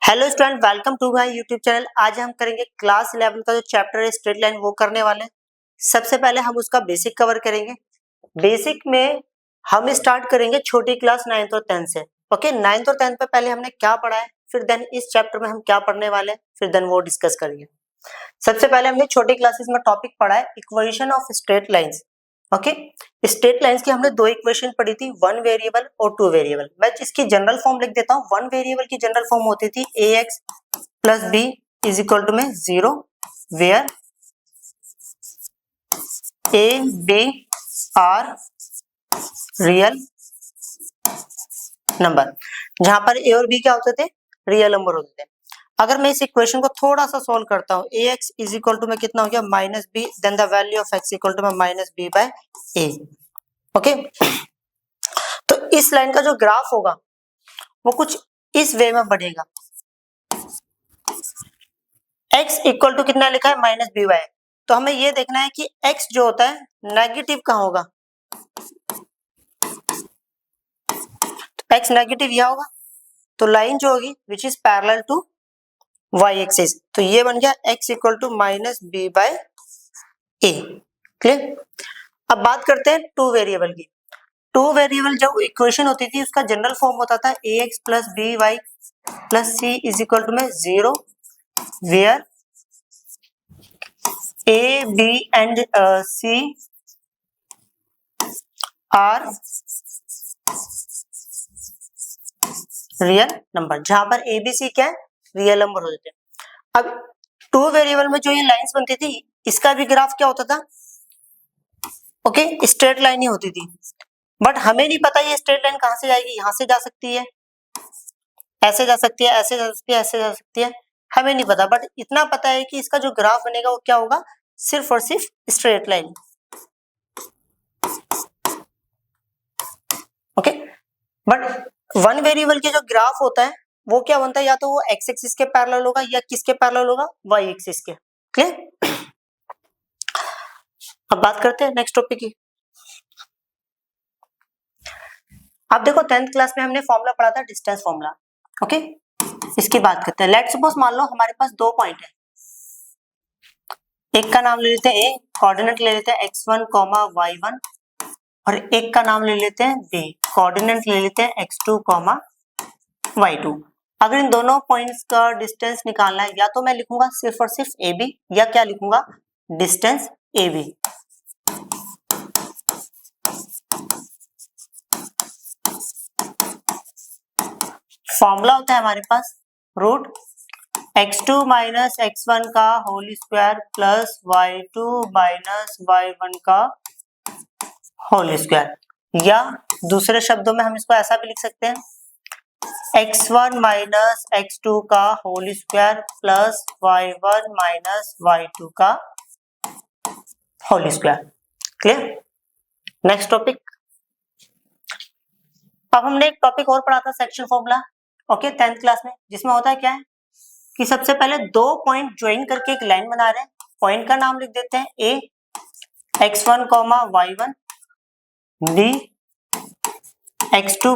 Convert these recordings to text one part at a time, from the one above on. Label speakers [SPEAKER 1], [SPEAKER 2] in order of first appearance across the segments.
[SPEAKER 1] Hello student, welcome to my YouTube channel. आज हम करेंगे क्लास 11 का जो चैप्टर है स्ट्रेट लाइन, वो करने वाले हैं। सबसे पहले हम उसका बेसिक कवर करेंगे। बेसिक में हम स्टार्ट करेंगे छोटी क्लास 9th और 10th से। ओके, 9th और 10th पे पहले हमने क्या पढ़ा है, फिर देन इस चैप्टर में हम क्या पढ़ने वाले हैं, फिर देन वो डिस्कस करेंगे। सबसे पहले हमने छोटी क्लासेस में टॉपिक पढ़ा है equation of straight lines. Okay, straight lines की हमने दो इक्वेशन पढ़ी थी, वन वेरिएबल और टू वेरिएबल। मैं इसकी जनरल फॉर्म लिख देता हूँ। वन वेरिएबल की जनरल फॉर्म होती थी ax plus B is equal to में 0 where a b are real number, जहां पर a और b क्या होते थे, रियल नंबर होते थे। अगर मैं इस इक्वेशन को थोड़ा सा सॉल्व करता हूँ, ax इज इक्वल टू में कितना हो गया, minus B, then the value of x equal to में minus B by A. Okay, तो इस लाइन का जो ग्राफ होगा वो कुछ इस वे में बढ़ेगा। x इक्वल टू कितना लिखा है, माइनस बी बाय, तो हमें ये देखना है कि x जो होता है नेगेटिव कहाँ होगा। तो x नेगेटिव यह होगा, तो लाइन जो होगी which is parallel to y axis, तो ये बन गया x equal to minus B by A. Clear. अब बात करते हैं टू वेरिएबल की। टू वेरिएबल जो इक्वेशन होती थी उसका जनरल फॉर्म होता था ax plus B Y plus C is equal to में 0 where a b and c are real number, जहां पर ए बी सी क्या है, रियल नंबर होते थे। अब टू वेरिएबल में जो ये लाइंस बनती थी इसका भी ग्राफ क्या होता था, ओके, स्ट्रेट लाइन ही होती थी। बट हमें नहीं पता ये स्ट्रेट लाइन कहां से जाएगी, यहां से जा सकती है, ऐसे जा सकती है, ऐसे जा सकती है, ऐसे जा सकती है, हमें नहीं पता। बट इतना पता है कि इसका जो ग्राफ बनेगा वो क्या होगा, सिर्फ और सिर्फ straight line. Okay, but one variable के जो ग्राफ होता है वो क्या बनता है, या तो वो एक्स एक्सिस के पैरेलल होगा या किसके पैरेलल होगा, वाई एक्सिस के। क्लियर। अब बात करते हैं नेक्स्ट टॉपिक की। अब देखो 10th क्लास में हमने फॉर्मूला पढ़ा था, डिस्टेंस फॉर्मूला। ओके, इसकी बात करते हैं। लेट्स सपोज मान लो हमारे पास दो पॉइंट है, एक का नाम ले लेते हैं ए, कोऑर्डिनेट ले लेते हैं x1 y1, और एक का नाम ले लेते हैं बी, कोऑर्डिनेट ले लेते हैं x2 y2। अगर इन दोनों पॉइंट्स का डिस्टेंस निकालना है, या तो मैं लिखूंगा सिर्फ और सिर्फ ए बी, या क्या लिखूंगा, डिस्टेंस ए बी। फॉर्मूला होता है हमारे पास रूट x2 माइनस x1 का whole square plus y2 minus y1 का होल स्क्वायर, या दूसरे शब्दों में हम इसको ऐसा भी लिख सकते हैं x1 माइनस x2 का whole square plus y1 minus y2 का whole square. Clear. Next topic. अब हमने एक टॉपिक और पढ़ा था, section formula. Okay, 10th class में, जिसमें होता है क्या है कि सबसे पहले दो पॉइंट ज्वाइन करके एक लाइन बना रहे हैं। पॉइंट का नाम लिख देते हैं ए x1 y1, B x2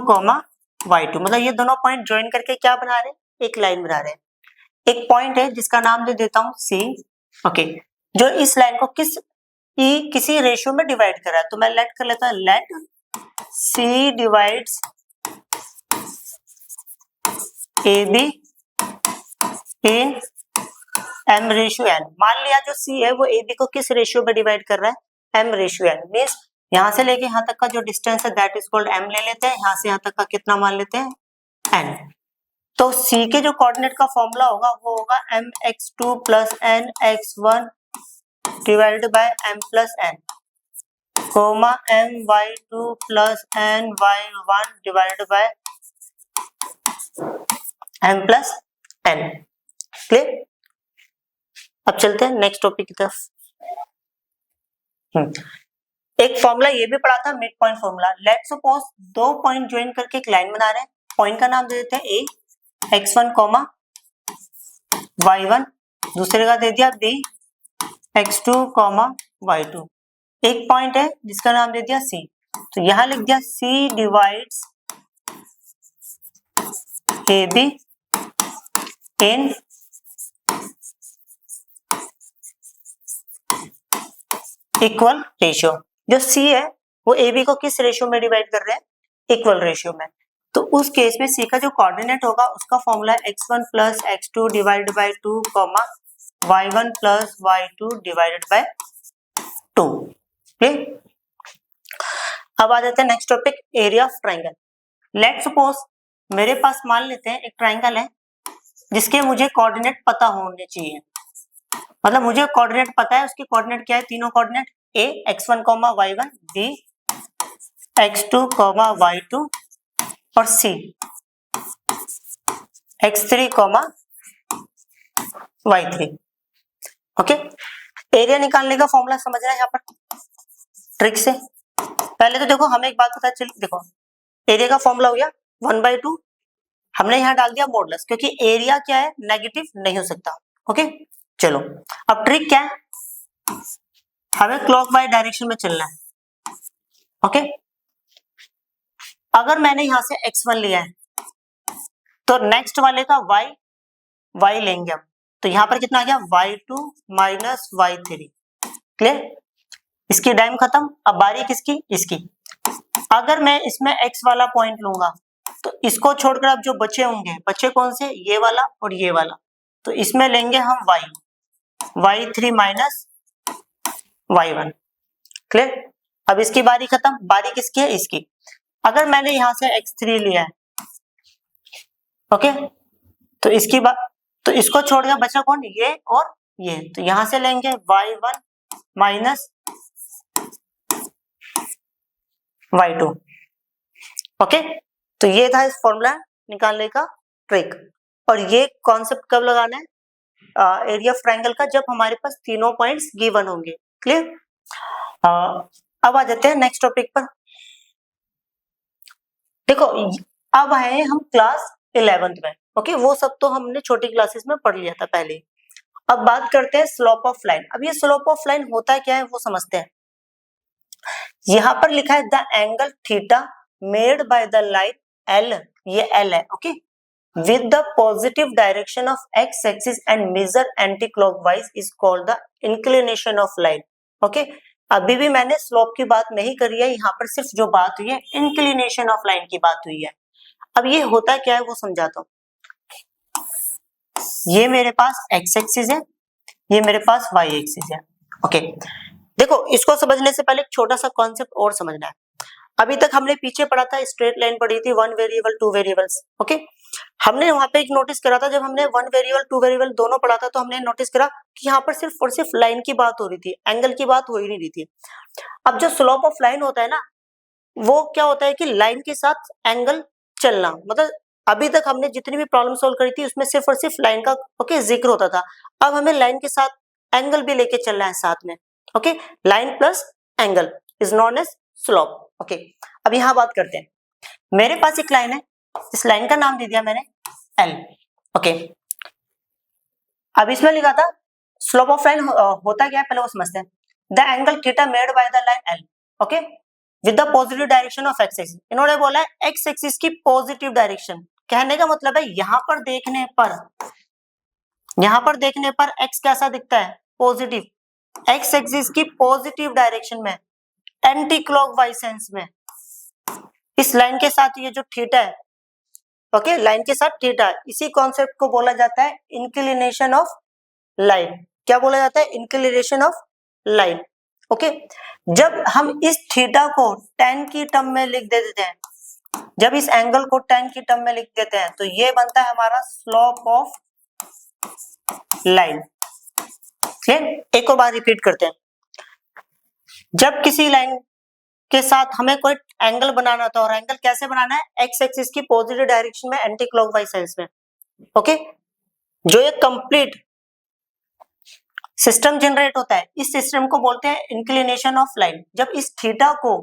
[SPEAKER 1] y2, मतलब ये दोनों पॉइंट ज्वाइन करके क्या बना रहे हैं, एक लाइन बना रहे हैं। एक पॉइंट है जिसका नाम दे देता हूं सी। ओके, जो इस लाइन को किसी रेशियो में डिवाइड कर रहा है, तो मैं लेट कर लेता हूं, let see divides A B in m ratio n। मान लिया जो c है वो ए बी को किस रेशियो में डिवाइड कर रहा है, m रेशियो n। मींस यहां से लेके यहां तक का जो डिस्टेंस है दैट इज कॉल्ड m ले लेते हैं, यहां से यहां तक का कितना मान लेते हैं, n। तो c के जो कोऑर्डिनेट का फॉर्मूला होगा वो होगा mx2 plus nx1 divided by m plus n, comma my2 plus ny1 divided by m plus n। Clear. अब चलते हैं नेक्स्ट टॉपिक की तरफ। एक फॉर्मूला ये भी पढ़ा था, mid point formula. Let's suppose दो पॉइंट ज्वाइन करके एक लाइन बना रहे हैं। पॉइंट का नाम दे देते हैं ए x1 y1, दूसरे का दे दिया बी x2 y2। एक पॉइंट है जिसका नाम दे दिया सी, तो यहां लिख दिया C divides A B in equal ratio. जो सी है वो ए बी को किस रेशियो में डिवाइड कर रहे हैं? इक्वल रेशियो में। तो उस केस में सी का जो कोऑर्डिनेट होगा उसका formula x1 plus x2 divide by 2 comma y1 plus y2 divided by 2। अब आ जाते हैं next topic, area of triangle. Let's suppose मेरे पास मान लेते हैं एक ट्राइंगल है जिसके मुझे कोऑर्डिनेट पता होने चाहिए। मतलब मुझे कोऑर्डिनेट पता है, उसके कोऑर्डिनेट क्या है? तीनों coordinate a x1, y1, b x2, y2 और c x3, y3। Okay, area निकालने का फॉर्मूला समझना है यहाँ पर ट्रिक से। पहले तो देखो हमें एक बात पता चली, देखो एरिया का फॉर्मूला हो गया 1/2, हमने यहाँ डाल दिया मॉडुलस, क्योंकि एरिया क्या है? नेगेटिव नहीं हो सकता। ओके चलो, अब ट्रिक क्या है? हमें क्लॉकवाइज डायरेक्शन में चलना है। ओके, अगर मैंने यहां से x1 लिया है तो नेक्स्ट वाले का y लेंगे हम, तो यहां पर कितना आ गया? y2 minus y3। क्लियर? इसकी डाइम खत्म, अब बारी किसकी? इसकी। अगर मैं इसमें x वाला पॉइंट लूंगा तो इसको छोड़कर अब जो बचे होंगे, बचे कौन से? ये वाला और ये वाला, तो इसमें लेंगे हम y3 माइनस y1। क्लियर? अब इसकी बारी खत्म, बारी किसकी है? इसकी। अगर मैंने यहां से x3 लिया है, ओके, तो तो इसको छोड़ के बचा कौन? ये और ये, तो यहां से लेंगे y1 माइनस y2। ओके, तो ये था इस फॉर्मूला निकालने का ट्रिक। और ये कॉन्सेप्ट कब लगाना है? एरिया ऑफ ट्रायंगल का जब हमारे पास तीनों पॉइंट्स गिवन होंगे। क्लियर? अब आ जाते हैं नेक्स्ट टॉपिक पर। देखो अब आए हम क्लास 11th में। ओके, वो सब तो हमने छोटी क्लासेस में पढ़ लिया था पहले। अब बात करते हैं स्लोप ऑफ लाइन। अब ये स्लोप ऑफ लाइन होता है क्या है वो समझते हैं। यहां पर लिखा है the angle theta made by the line L, ये एल है। Okay, with the positive direction of x axis and measure anti clockwise is called the inclination of line। Okay, अभी भी मैंने स्लोप की बात नहीं करी है, यहाँ पर सिर्फ जो बात हुई है इंक्लिनेशन ऑफ लाइन की बात हुई है। अब ये होता क्या है वो समझाता हूँ। ये मेरे पास x एक्सिस है, ये मेरे पास y एक्सिस है। ओके, देखो इसको समझने से पहले एक छोटा सा कॉन्सेप्ट और समझना है। अभी तक हमने पीछे पढ़ा था, स्ट्रेट लाइन पढ़ी थी, 1 वेरिएबल 2 वेरिएबल्स। ओके, हमने वहां पे एक नोटिस करा था, जब हमने 1 वेरिएबल 2 वेरिएबल दोनों पढ़ा था तो हमने नोटिस करा कि यहाँ पर सिर्फ और सिर्फ लाइन की बात हो रही थी, एंगल की बात हो ही नहीं रही थी। अब जो स्लोप ऑफ लाइन होता है ना, वो क्या होता है कि लाइन के साथ एंगल चलना। मतलब अभी तक हमने जितनी भी प्रॉब्लम सोल्व करी थी उसमें सिर्फ और सिर्फ लाइन का जिक्र होता था। अब हमें लाइन के साथ एंगल भी लेके चलना है साथ में। Okay, line plus angle is known as slope. Okay, अब यहाँ बात करते हैं। मेरे पास एक लाइन है, इस लाइन का नाम दे दिया मैंने L। ओके, अब इसमें लिखा था स्लोप ऑफ लाइन होता क्या है पहले वो समझते हैं। The angle theta made by the line L, okay, with the positive direction of x axis. इन्होंने बोला है x एक्सिस की पॉजिटिव डायरेक्शन, कहने का मतलब है यहाँ पर देखने पर x कैसा दिखता है? पॉजिटिव। x एक्सिस की पॉजिटिव डायरेक्शन में, एंटी क्लॉकवाइज सेंस में, इस लाइन के साथ ये जो थीटा है, ओके, लाइन के साथ थीटा, इसी कॉन्सेप्ट को बोला जाता है इंक्लिनेशन ऑफ लाइन। क्या बोला जाता है? Inclination of line. ओके, जब हम इस थीटा को tan की टर्म में लिख देते हैं, जब इस एंगल को tan की टर्म में लिख देते हैं तो ये बनता है हमारा स्लोप ऑफ लाइन। क्लियर? एक और बार रिपीट करते हैं। जब किसी लाइन के साथ हमें कोई एंगल बनाना था, और एंगल कैसे बनाना है? एक्स एक्सिस की पॉजिटिव डायरेक्शन में, एंटी क्लॉकवाइज सेंस में। ओके, जो एक कंप्लीट सिस्टम जनरेट होता है, इस सिस्टम को बोलते हैं इंक्लिनेशन ऑफ लाइन। जब इस थीटा को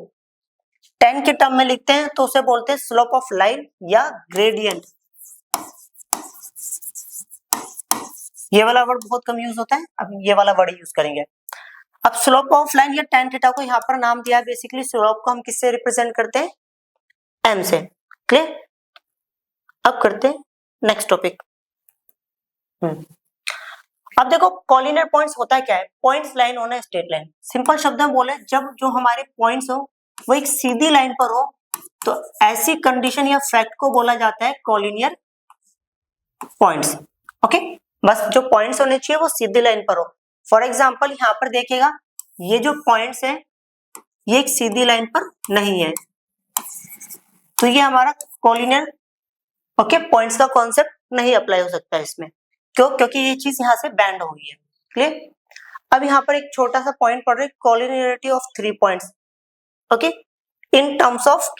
[SPEAKER 1] tan के टर्म में लिखते हैं तो उसे बोलते हैं स्लोप ऑफ लाइन या ग्रेडियंट। ये वाला वर्ड बहुत कम यूज होता है, अब ये वाला वर्ड यूज करेंगे। अब स्लोप ऑफ लाइन या tan थीटा को यहाँ पर नाम दिया, बेसिकली स्लोप को हम किससे रिप्रेजेंट करते हैं? m से। क्लियर? अब करते हैं नेक्स्ट टॉपिक। अब देखो कॉलिनियर पॉइंट्स होता है क्या है, पॉइंट्स लाइन होना स्ट्रेट लाइन। सिंपल शब्द में बोले जब जो हमारे पॉइंट्स हो वो एक सीधी लाइन पर हो तो ऐसी कंडीशन या फैक्ट को बोला जाता है कॉलिनियर पॉइंट्स। ओके, बस जो पॉइंट्स होने चाहिए वो सीधी लाइन पर हो। फॉर एग्जाम्पल यहाँ पर देखिएगा ये जो पॉइंट्स है ये एक सीधी लाइन पर नहीं है तो ये हमारा कॉलिनियर ओके पॉइंट्स का कॉन्सेप्ट नहीं अप्लाई हो सकता है इसमें। क्यों? क्योंकि ये चीज यहाँ से बैंड हो गई है। क्लियर? अब यहाँ पर एक छोटा सा पॉइंट पढ़ रहे हैं, collinearity of 3 points. Okay, in terms of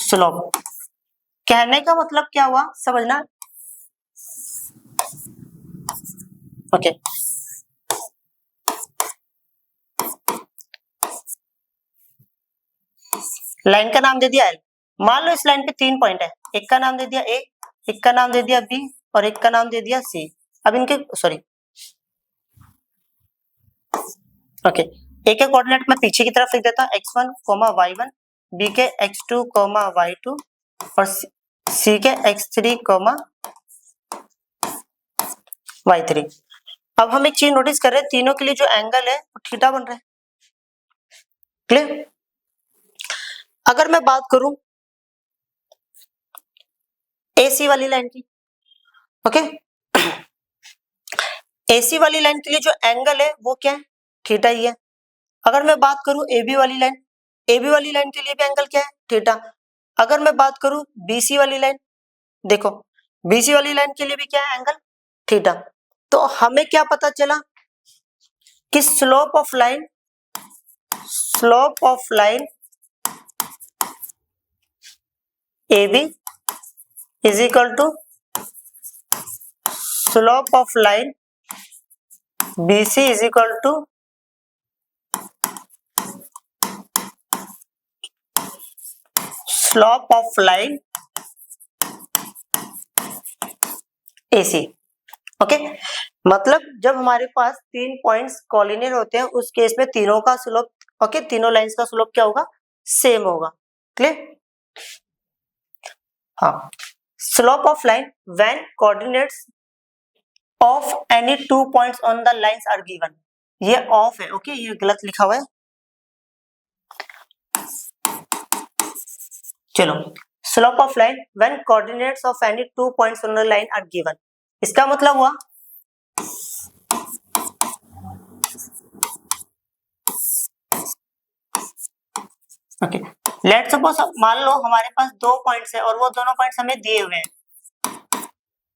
[SPEAKER 1] slope. कहने का मतलब क्या हुआ समझना। ओके, लाइन का नाम दे दिया एल। मान लो इस लाइन पे 3 पॉइंट है, एक का नाम दे दिया ए, एक का नाम दे दिया बी और एक का नाम दे दिया सी। अब इनके सॉरी ओके, ए के कोऑर्डिनेट मैं पीछे की तरफ लिख देता हूँ x1, y1, बी के x2, y2 और सी के x3, y3। अब हम एक चीज नोटिस कर रहे हैं, तीनों के लिए जो एंगल है वो थीटा बन रहा है। क्लियर? अगर मैं बात करूं एसी वाली लाइन की, ओके, एसी वाली लाइन के लिए जो एंगल है वो क्या है, थीटा ही है। अगर मैं बात करूं एबी वाली लाइन, एबी वाली लाइन के लिए भी एंगल क्या है, थीटा। अगर मैं बात करूं बीसी वाली लाइन, देखो बीसी वाली लाइन के लिए भी क्या है, एंगल थीटा। तो हमें क्या पता चला कि slope of line AB is equal to slope of line BC is equal to slope of line AC। Okay, मतलब जब हमारे पास 3 पॉइंट्स कॉलिनियर होते हैं उस केस में तीनों का स्लोप ओके तीनों लाइंस का स्लोप क्या होगा, सेम होगा। क्लियर? हाँ, slope of line when coordinates of any 2 points on the lines are given. ये ऑफ है, ओके, ये गलत लिखा हुआ है। चलो, slope of line when coordinates of any 2 points on the line are given, इसका मतलब हुआ ओके, लेट्स सपोज मान लो हमारे पास 2 पॉइंट्स है और वो दोनों पॉइंट्स हमें दिए हुए हैं।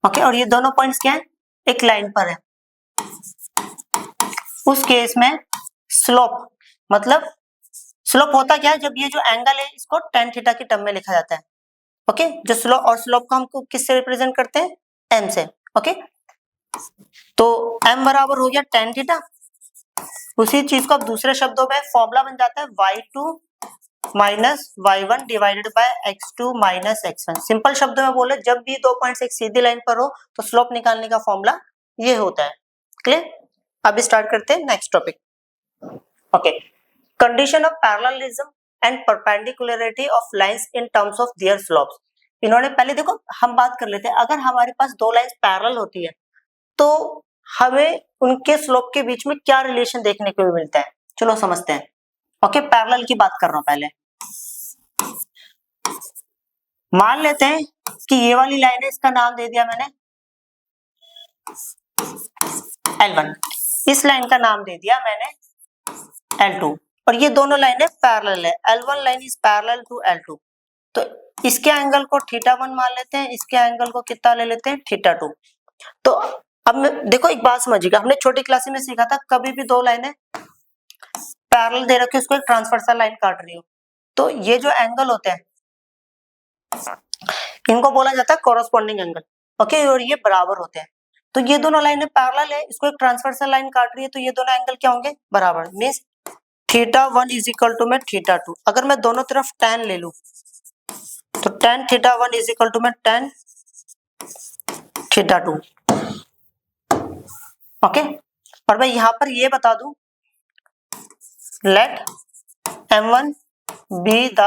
[SPEAKER 1] ओके, और ये दोनों पॉइंट्स क्या है, एक लाइन पर है। उस केस में स्लोप मतलब स्लोप होता क्या है, जब ये जो एंगल है इसको tan थीटा की टर्म में लिखा जाता है। ओके, जो स्लोप और स्लोप को हमको किससे रिप्रेजेंट करते हैं, m से। ओके, तो m बराबर हो गया tan थीटा। उसी चीज को अब दूसरे शब्दों में फॉर्मूला बन जाता है y2 minus y1 divided by x2 minus x1। Simple शब्दों में बोले जब भी 2 पॉइंट्स एक सीधी लाइन पर हो तो स्लोप निकालने का फॉर्मूला ये होता है। क्लियर? अब स्टार्ट करते हैं next topic. Okay, condition of parallelism and perpendicularity of lines in terms of their slopes. इन्होंने पहले देखो हम बात कर लेते हैं, अगर हमारे पास 2 लाइंस पैरेलल होती है तो हमें उनके स्लोप के बीच में क्या रिलेशन देखने को मिलता है, चलो समझते हैं। ओके, पैरेलल की बात कर रहा हूं पहले। मान लेते हैं कि ये वाली लाइन है, इसका नाम दे दिया मैंने L1, इस लाइन का नाम दे दिया मैंने L2 और ये दोनों लाइनें पैरेलल है। L1 line is parallel to L2, तो इसके एंगल को θ1 मान लेते हैं, इसके एंगल को कितना ले लेते हैं, θ2। तो अब देखो एक बात समझिएगा, हमने छोटी क्लास में सीखा था कभी भी 2 लाइनें पैरेलल दे रखी उसको एक ट्रांसवर्सल लाइन काट रही हो तो ये जो एंगल होते हैं इनको बोला जाता है कॉरेस्पॉन्डिंग एंगल। ओके, और ये बराबर होते हैं। तो ये दोनों लाइनें पैरेलल है, इसको एक ट्रांसवर्सल लाइन काट रही है तो ये दोनों एंगल क्या होंगे, बराबर। मींस θ1 इज इक्वल टू में θ2। अगर मैं दोनों तरफ tan ले लूं तो tan θ1 इज इक्वल टू में tan θ2। ओके, और मैं यहां पर ये बता दूं, let m1 be the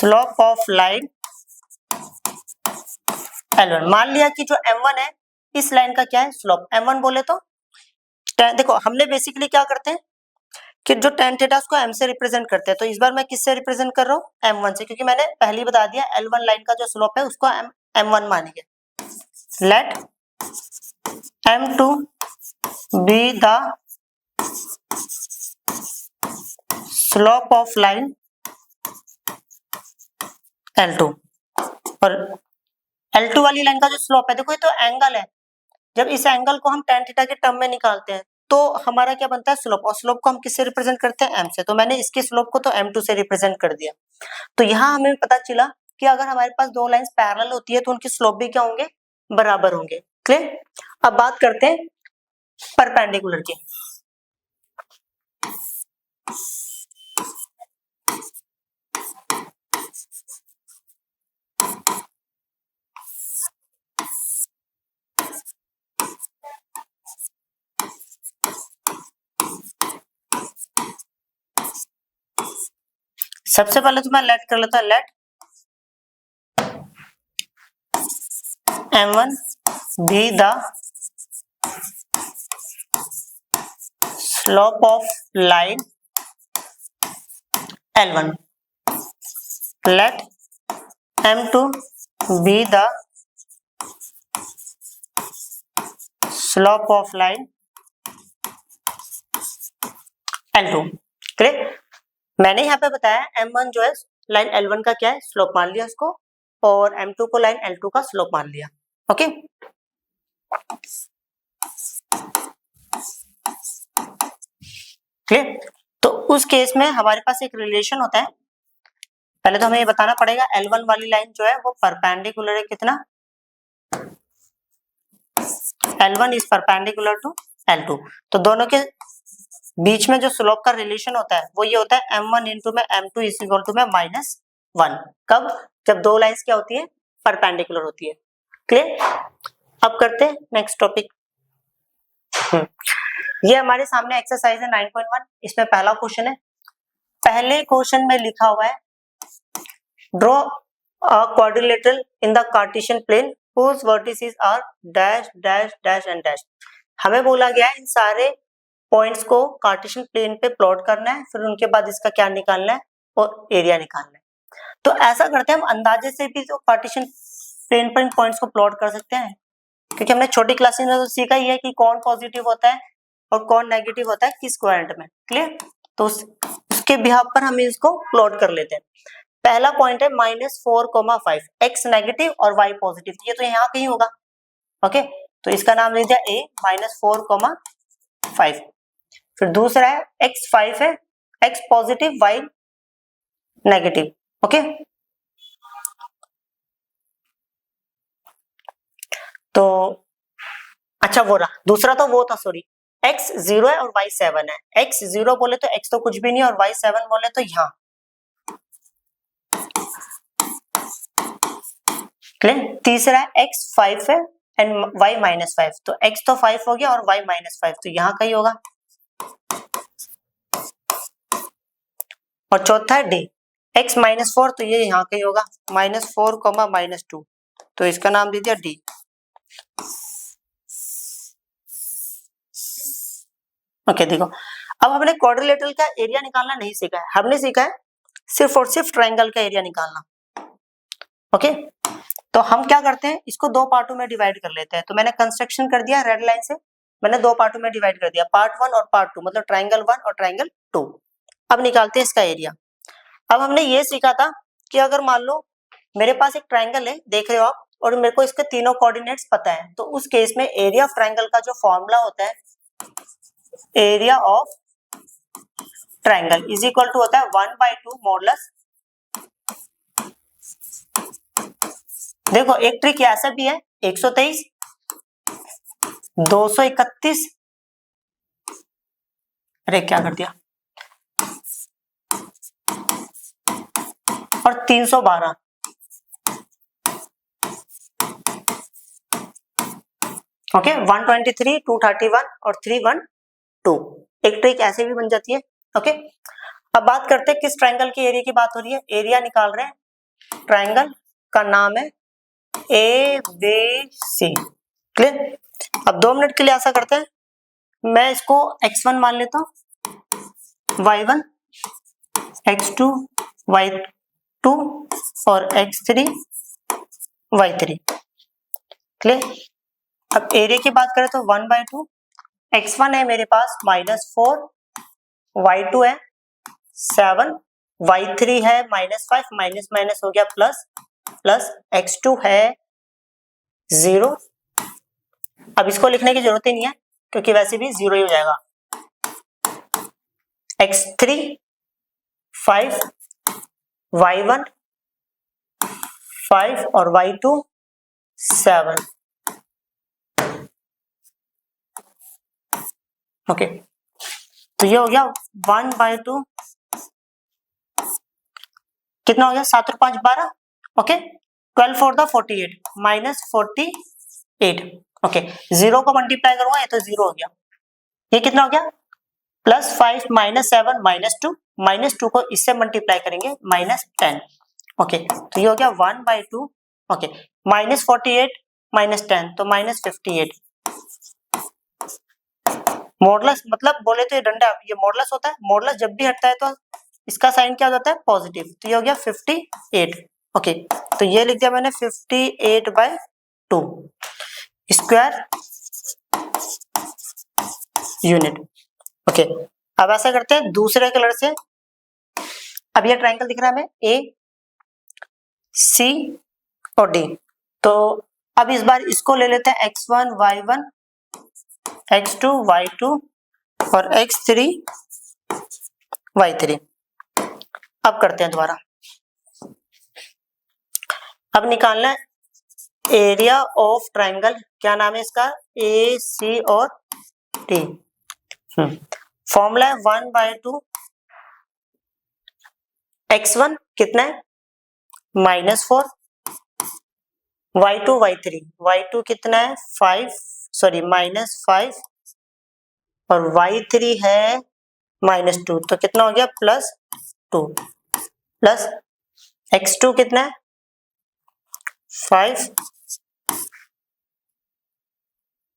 [SPEAKER 1] slope of line L1। मान लिया कि जो M1 है इस लाइन का क्या है स्लोप, M1 बोले तो देखो हमने बेसिकली क्या करते हैं कि जो tan थीटा उसको m से रिप्रेजेंट करते हैं, तो इस बार मैं किससे रिप्रेजेंट कर रहा हूँ M1 से, क्योंकि मैंने पहले ही बता दिया L1 लाइन का जो स्लोप है उसको M1 मानेंगे। Let M2 be the slope of line L2। और L2 वाली लाइन का जो स्लोप है, देखो ये तो एंगल है, जब इस एंगल को हम tan थीटा के टर्म में निकालते हैं तो हमारा क्या बनता है स्लोप, और स्लोप को हम किससे रिप्रेजेंट करते हैं m से, तो मैंने इसके स्लोप को तो m2 से रिप्रेजेंट कर दिया। तो यहाँ हमें पता चला कि अगर हमारे पास दो लाइंस पैरेलल होती है तो उनके स्लोप भी क्या होंगे, बराबर होंगे। क्लियर। अब बात करते हैं परपेंडिकुलर की। सबसे पहले तो मैं लेट कर लेता हूं, let M1 be the slope of line L1। Let M2 be the slope of line L2। Clear. मैंने यहाँ पे बताया M1 जो है लाइन L1 का क्या है स्लोप मान लिया उसको, और M2 को लाइन L2 का स्लोप मान लिया। ओके। क्लियर। तो उस केस में हमारे पास एक रिलेशन होता है, पहले तो हमें ये बताना पड़ेगा L1 वाली लाइन जो है वो परपेंडिकुलर है कितना, L1 is perpendicular to L2। तो दोनों के बीच में जो स्लोप का रिलेशन होता है वो ये होता है M1 इंटू में M2 इज इक्वल टू में -1। कब, जब दो लाइंस क्या होती है परपेंडिकुलर होती है। क्लियर। अब करते हैं नेक्स्ट टॉपिक। ये हमारे सामने एक्सरसाइज है 9.1। इसमें पहला क्वेश्चन है, पहले क्वेश्चन में लिखा हुआ है draw a quadrilateral in the Cartesian plane whose vertices are dash dash dash and dash। हमें बोला गया है इन सारे पॉइंट्स को कार्टेशियन प्लेन पे प्लॉट करना है, फिर उनके बाद इसका क्या निकालना है और एरिया निकालना है। तो ऐसा करते हैं हम अंदाजे से भी तो कार्टेशियन प्लेन पर इन पॉइंट्स को प्लॉट कर सकते हैं, क्योंकि हमने छोटी क्लासेस में तो सीखा ही है कि कौन पॉजिटिव होता है और कौन नेगेटिव होता है किस क्वाड्रेंट में। क्लियर। तो उसके बिहाफ पर हम इसको प्लॉट कर लेते हैं। पहला पॉइंट है -4,5, x नेगेटिव और y पॉजिटिव, ये तो यहाँ कहीं होगा। ओके, तो इसका नाम ले दिया a -4,5। फिर दूसरा है x 5 है, x positive y negative. Okay, तो अच्छा वो रहा दूसरा, तो वो था सॉरी, x 0 है और y 7 है। x 0 बोले तो x तो कुछ भी नहीं, और y 7 बोले तो यहाँ। तीसरा है x 5 है एंड y -5, तो x तो 5 हो गया और y -5 तो यहाँ कहीं होगा। और चौथा है d x -4, तो ये यहाँ कहीं होगा, -4, -2, तो इसका नाम दे दिया d। ओके देखो, अब हमने क्वाड्रिलेटरल का एरिया निकालना नहीं सीखा है, हमने सीखा है सिर्फ और सिर्फ ट्रायंगल का एरिया निकालना। ओके, तो हम क्या करते हैं, इसको दो पार्टों में डिवाइड कर लेते हैं। तो मैंने कंस्ट्रक्शन कर दिया रेड लाइन से, मैंने दो पार्टों में डिवाइड कर दिया, पार्ट 1 और पार्ट 2, मतलब ट्रायंगल 1 और ट्रायंगल 2। अब निकालते हैं इसका एरिया। अब हमने ये सीखा था कि अगर मान लो मेरे पास एक ट्रायंगल है, देख रहे हो आप, और मेरे को इसके तीनों कोऑर्डिनेट्स पता है, तो उस केस में एरिया ऑफ ट्रायंगल का जो फॉर्मूला होता है, area of triangle is equal to होता है 1/2 मॉडुलस। देखो एक ट्रिक ऐसा भी है, 123, 231, अरे क्या कर दिया, और 312। ओके, 123, 231 और 312, एक ट्रिक ऐसे भी बन जाती है। ओके, अब बात करते हैं किस ट्रायंगल के एरिया की बात हो रही है, एरिया निकाल रहे हैं ट्राइंगल का नाम है ABC। क्लियर? अब 2 मिनट के लिए ऐसा करते हैं, मैं इसको x1 मान लेता हूँ, y1, x2, y2 और x3, y3। क्लियर? अब एरिया की बात करें तो 1/2, x1 है मेरे पास -4, y2 है 7, y3 है -5, माइनस माइनस हो गया प्लस, प्लस x2 है 0। अब इसको लिखने की जरूरत ही नहीं है क्योंकि वैसे भी 0 ही हो जाएगा। x3 5, y1 5 और y2 7। ओके, तो ये हो गया 1/2, कितना हो गया 7 और 5 12। Okay, 12 4 the 48 -48। ओके, 0 को मल्टीप्लाई करूंगा ये तो 0 हो गया। ये कितना हो गया +5 -7 -2, -2 को इससे मल्टीप्लाई करेंगे -10। ओके, तो ये हो गया 1/2। ओके, -48 -10 तो -58। मॉडुलस मतलब बोले तो ये डंडा, ये मॉडुलस होता है, मॉडुलस जब भी हटता है तो इसका साइन क्या हो जाता है पॉजिटिव, तो ये हो गया 58। ओके, तो ये लिख दिया मैंने 58/2 स्क्वायर यूनिट। ओके, अब ऐसा करते हैं दूसरे कलर से। अब ये ट्रायंगल दिख रहा है हमें AC और D, तो अब इस बार इसको ले लेते हैं x1 y1 x2 y2 और x3 y3। अब करते हैं दोबारा, अब निकालना है एरिया ऑफ ट्रायंगल, क्या नाम है इसका AC और D। फॉर्मूला है 1/2 x1 कितना है -4, y2 y3 कितना है 5 सॉरी -5 और y3 है -2, तो कितना हो गया +2 प्लस x2 कितना है 5।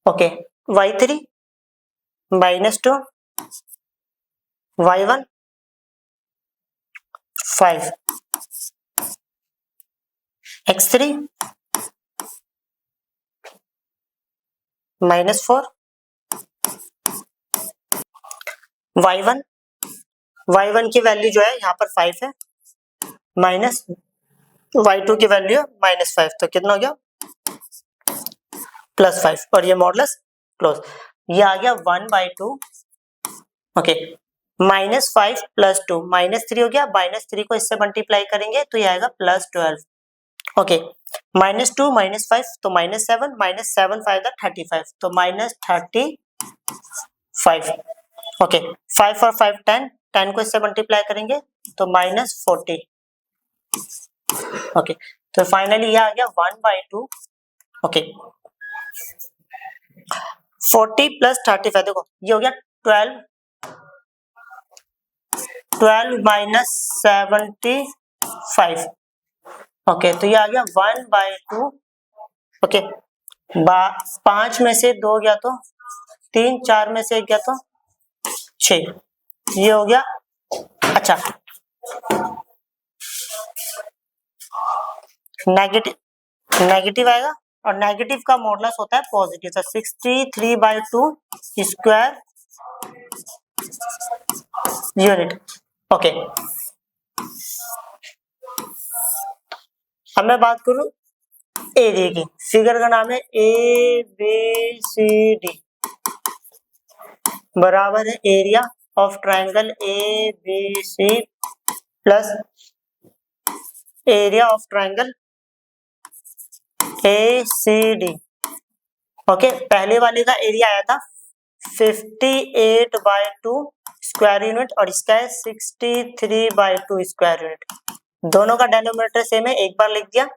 [SPEAKER 1] Okay, y3 -2, y1 5, x3 -4, y1 की वैल्यू जो है यहाँ पर 5 है, माइनस y2 की वैल्यू -5, तो कितना हो गया +5 और ये मॉडुलस क्लोज। ये आ गया 1/2। ओके, -5 + 2 -3 हो गया, -3 को इससे मल्टीप्लाई करेंगे तो ये आएगा +12। ओके, -2 -5 तो -7, -7 5 35 तो -35। ओके, 5 और 5 10, 10 को इससे मल्टीप्लाई करेंगे तो -40। ओके, तो फाइनली ये आ गया 1/2। ओके, 40 + 35 देखो ये हो गया 12 -75। ओके, तो ये आ गया 1/2। ओके, 5 में से 2 गया तो 3, 4 में से 1 गया तो 6, ये हो गया। अच्छा, नेगेटिव आएगा और नेगेटिव का मॉडुलस होता है पॉजिटिव, तो 63/2 स्क्वायर यूनिट। ओके, अब मैं बात करूं एरिया की, फिगर का नाम है ABCD बराबर है area of triangle ABC plus area of triangle ACD। Okay, पहले वाले का एरिया आया था 58/2 स्क्वायर यूनिट और इसका है 63/2 स्क्वायर यूनिट। दोनों का डिनोमिनेटर सेम है, एक बार लिख दिया।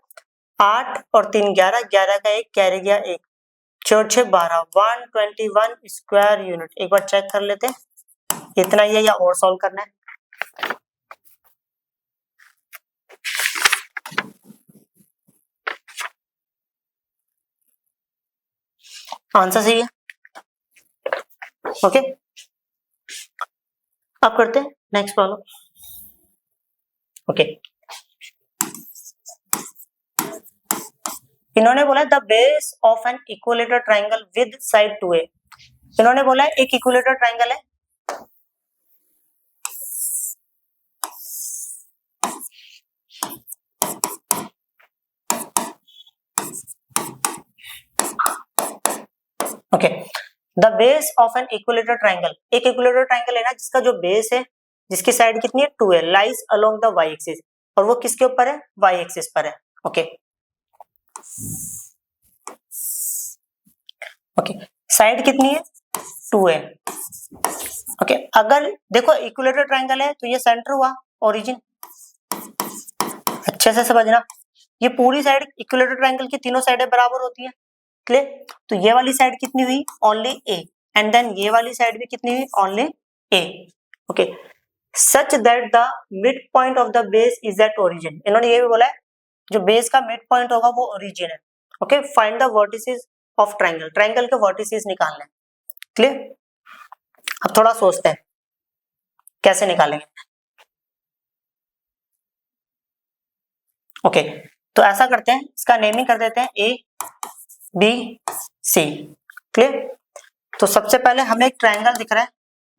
[SPEAKER 1] 8 और 3 11, 11 का 1 कैरी गया 1, 4 6 12, 121 स्क्वायर यूनिट। एक बार चेक कर लेते हैं इतना ही है या और सॉल्व करना है। आंसर सही है। ओके, अब करते हैं नेक्स्ट प्रॉब्लम। ओके, इन्होंने बोला the base of an equilateral triangle with side 2a। इन्होंने बोला एक इक्विलेटरल ट्रायंगल है, okay, the base of an equilateral triangle, एक इक्विलेटरल ट्रायंगल है ना जिसका जो बेस है, जिसकी साइड कितनी है 2a, lies along the y axis, और वो किसके ऊपर है, y एक्सिस पर है। ओके ओके, साइड कितनी है 2a। ओके, अगर देखो इक्विलेटरल ट्रायंगल है तो ये सेंटर हुआ, ओरिजिन, अच्छे से समझना, ये पूरी साइड इक्विलेटरल ट्रायंगल की तीनों साइडें बराबर होती है, क्लियर। तो ये वाली साइड कितनी हुई, ओनली a, एंड देन ये वाली साइड भी कितनी हुई, only a। Okay, such that the mid point of the base is at origin. इन्होंने ये भी बोला है जो बेस का मिड पॉइंट होगा वो ओरिजिन है। Okay, find the vertices of triangle, triangle के वर्टिसेस निकालने, क्लियर। अब थोड़ा सोचते हैं कैसे निकालेंगे। ओके, तो ऐसा करते हैं, इसका नेमिंग कर देते हैं ए बी सी, क्लियर। तो सबसे पहले हमें एक ट्रायंगल दिख रहा है,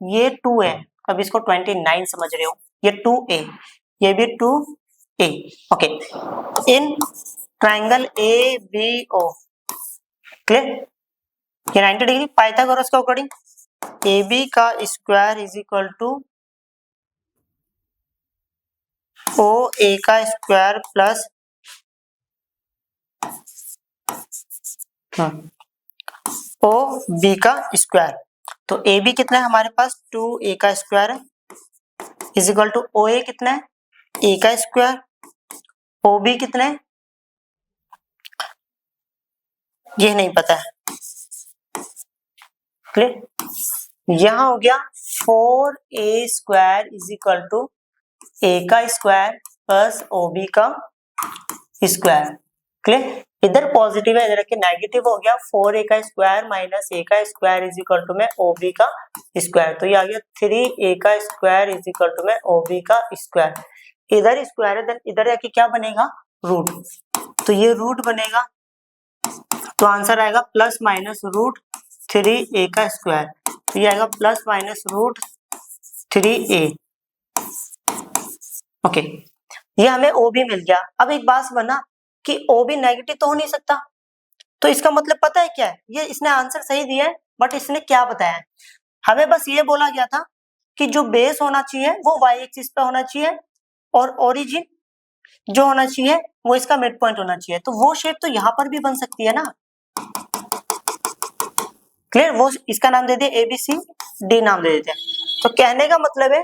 [SPEAKER 1] ये 2 है, अब इसको 29 समझ रहे हो, ये 2a, ये भी 2a। Okay, in triangle A B O, clear, ये 90 डिग्री पाइथागोरस के अकॉर्डिंग ए बी का square is equal to O A का स्क्वायर प्लस ओ बी का स्क्वायर। तो ए बी कितना है हमारे पास, 2a का स्क्वायर है, इज इक्वल टू ओ ए कितना है, a का स्क्वायर, ओ बी कितना है ये नहीं पता है, क्लियर। यहां हो गया 4a square is equal to a का स्क्वायर प्लस ओ बी का स्क्वायर, क्लियर। इधर पॉजिटिव है, इधर के नेगेटिव हो गया, 4a का स्क्वायर माइनस a का स्क्वायर इज इक्वल टू में ओ बी का स्क्वायर, तो ये आ गया 3a का स्क्वायर इज इक्वल टू में ओ बी का स्क्वायर। इधर स्क्वायर है, देन इधर आके क्या बनेगा, रूट, तो ये रूट बनेगा, तो आंसर आएगा प्लस माइनस रूट 3a का स्क्वायर, तो ये आएगा plus minus root 3a। Okay, ये हमें ओ बी मिल गया। अब एक बात बना कि ओ बी नेगेटिव तो हो नहीं सकता, तो इसका मतलब पता है क्या है, ये इसने आंसर सही दिया है, बट इसने क्या बताया है, हमें बस ये बोला गया था कि जो बेस होना चाहिए वो y एक्सिस पे होना चाहिए, और ओरिजिन जो होना चाहिए वो इसका मिड पॉइंट होना चाहिए, तो वो शेप तो यहाँ पर भी बन सकती है ना, क्लियर। वो इसका नाम दे दिया ए बी सी डी नाम दे देते हैं। तो कहने का मतलब है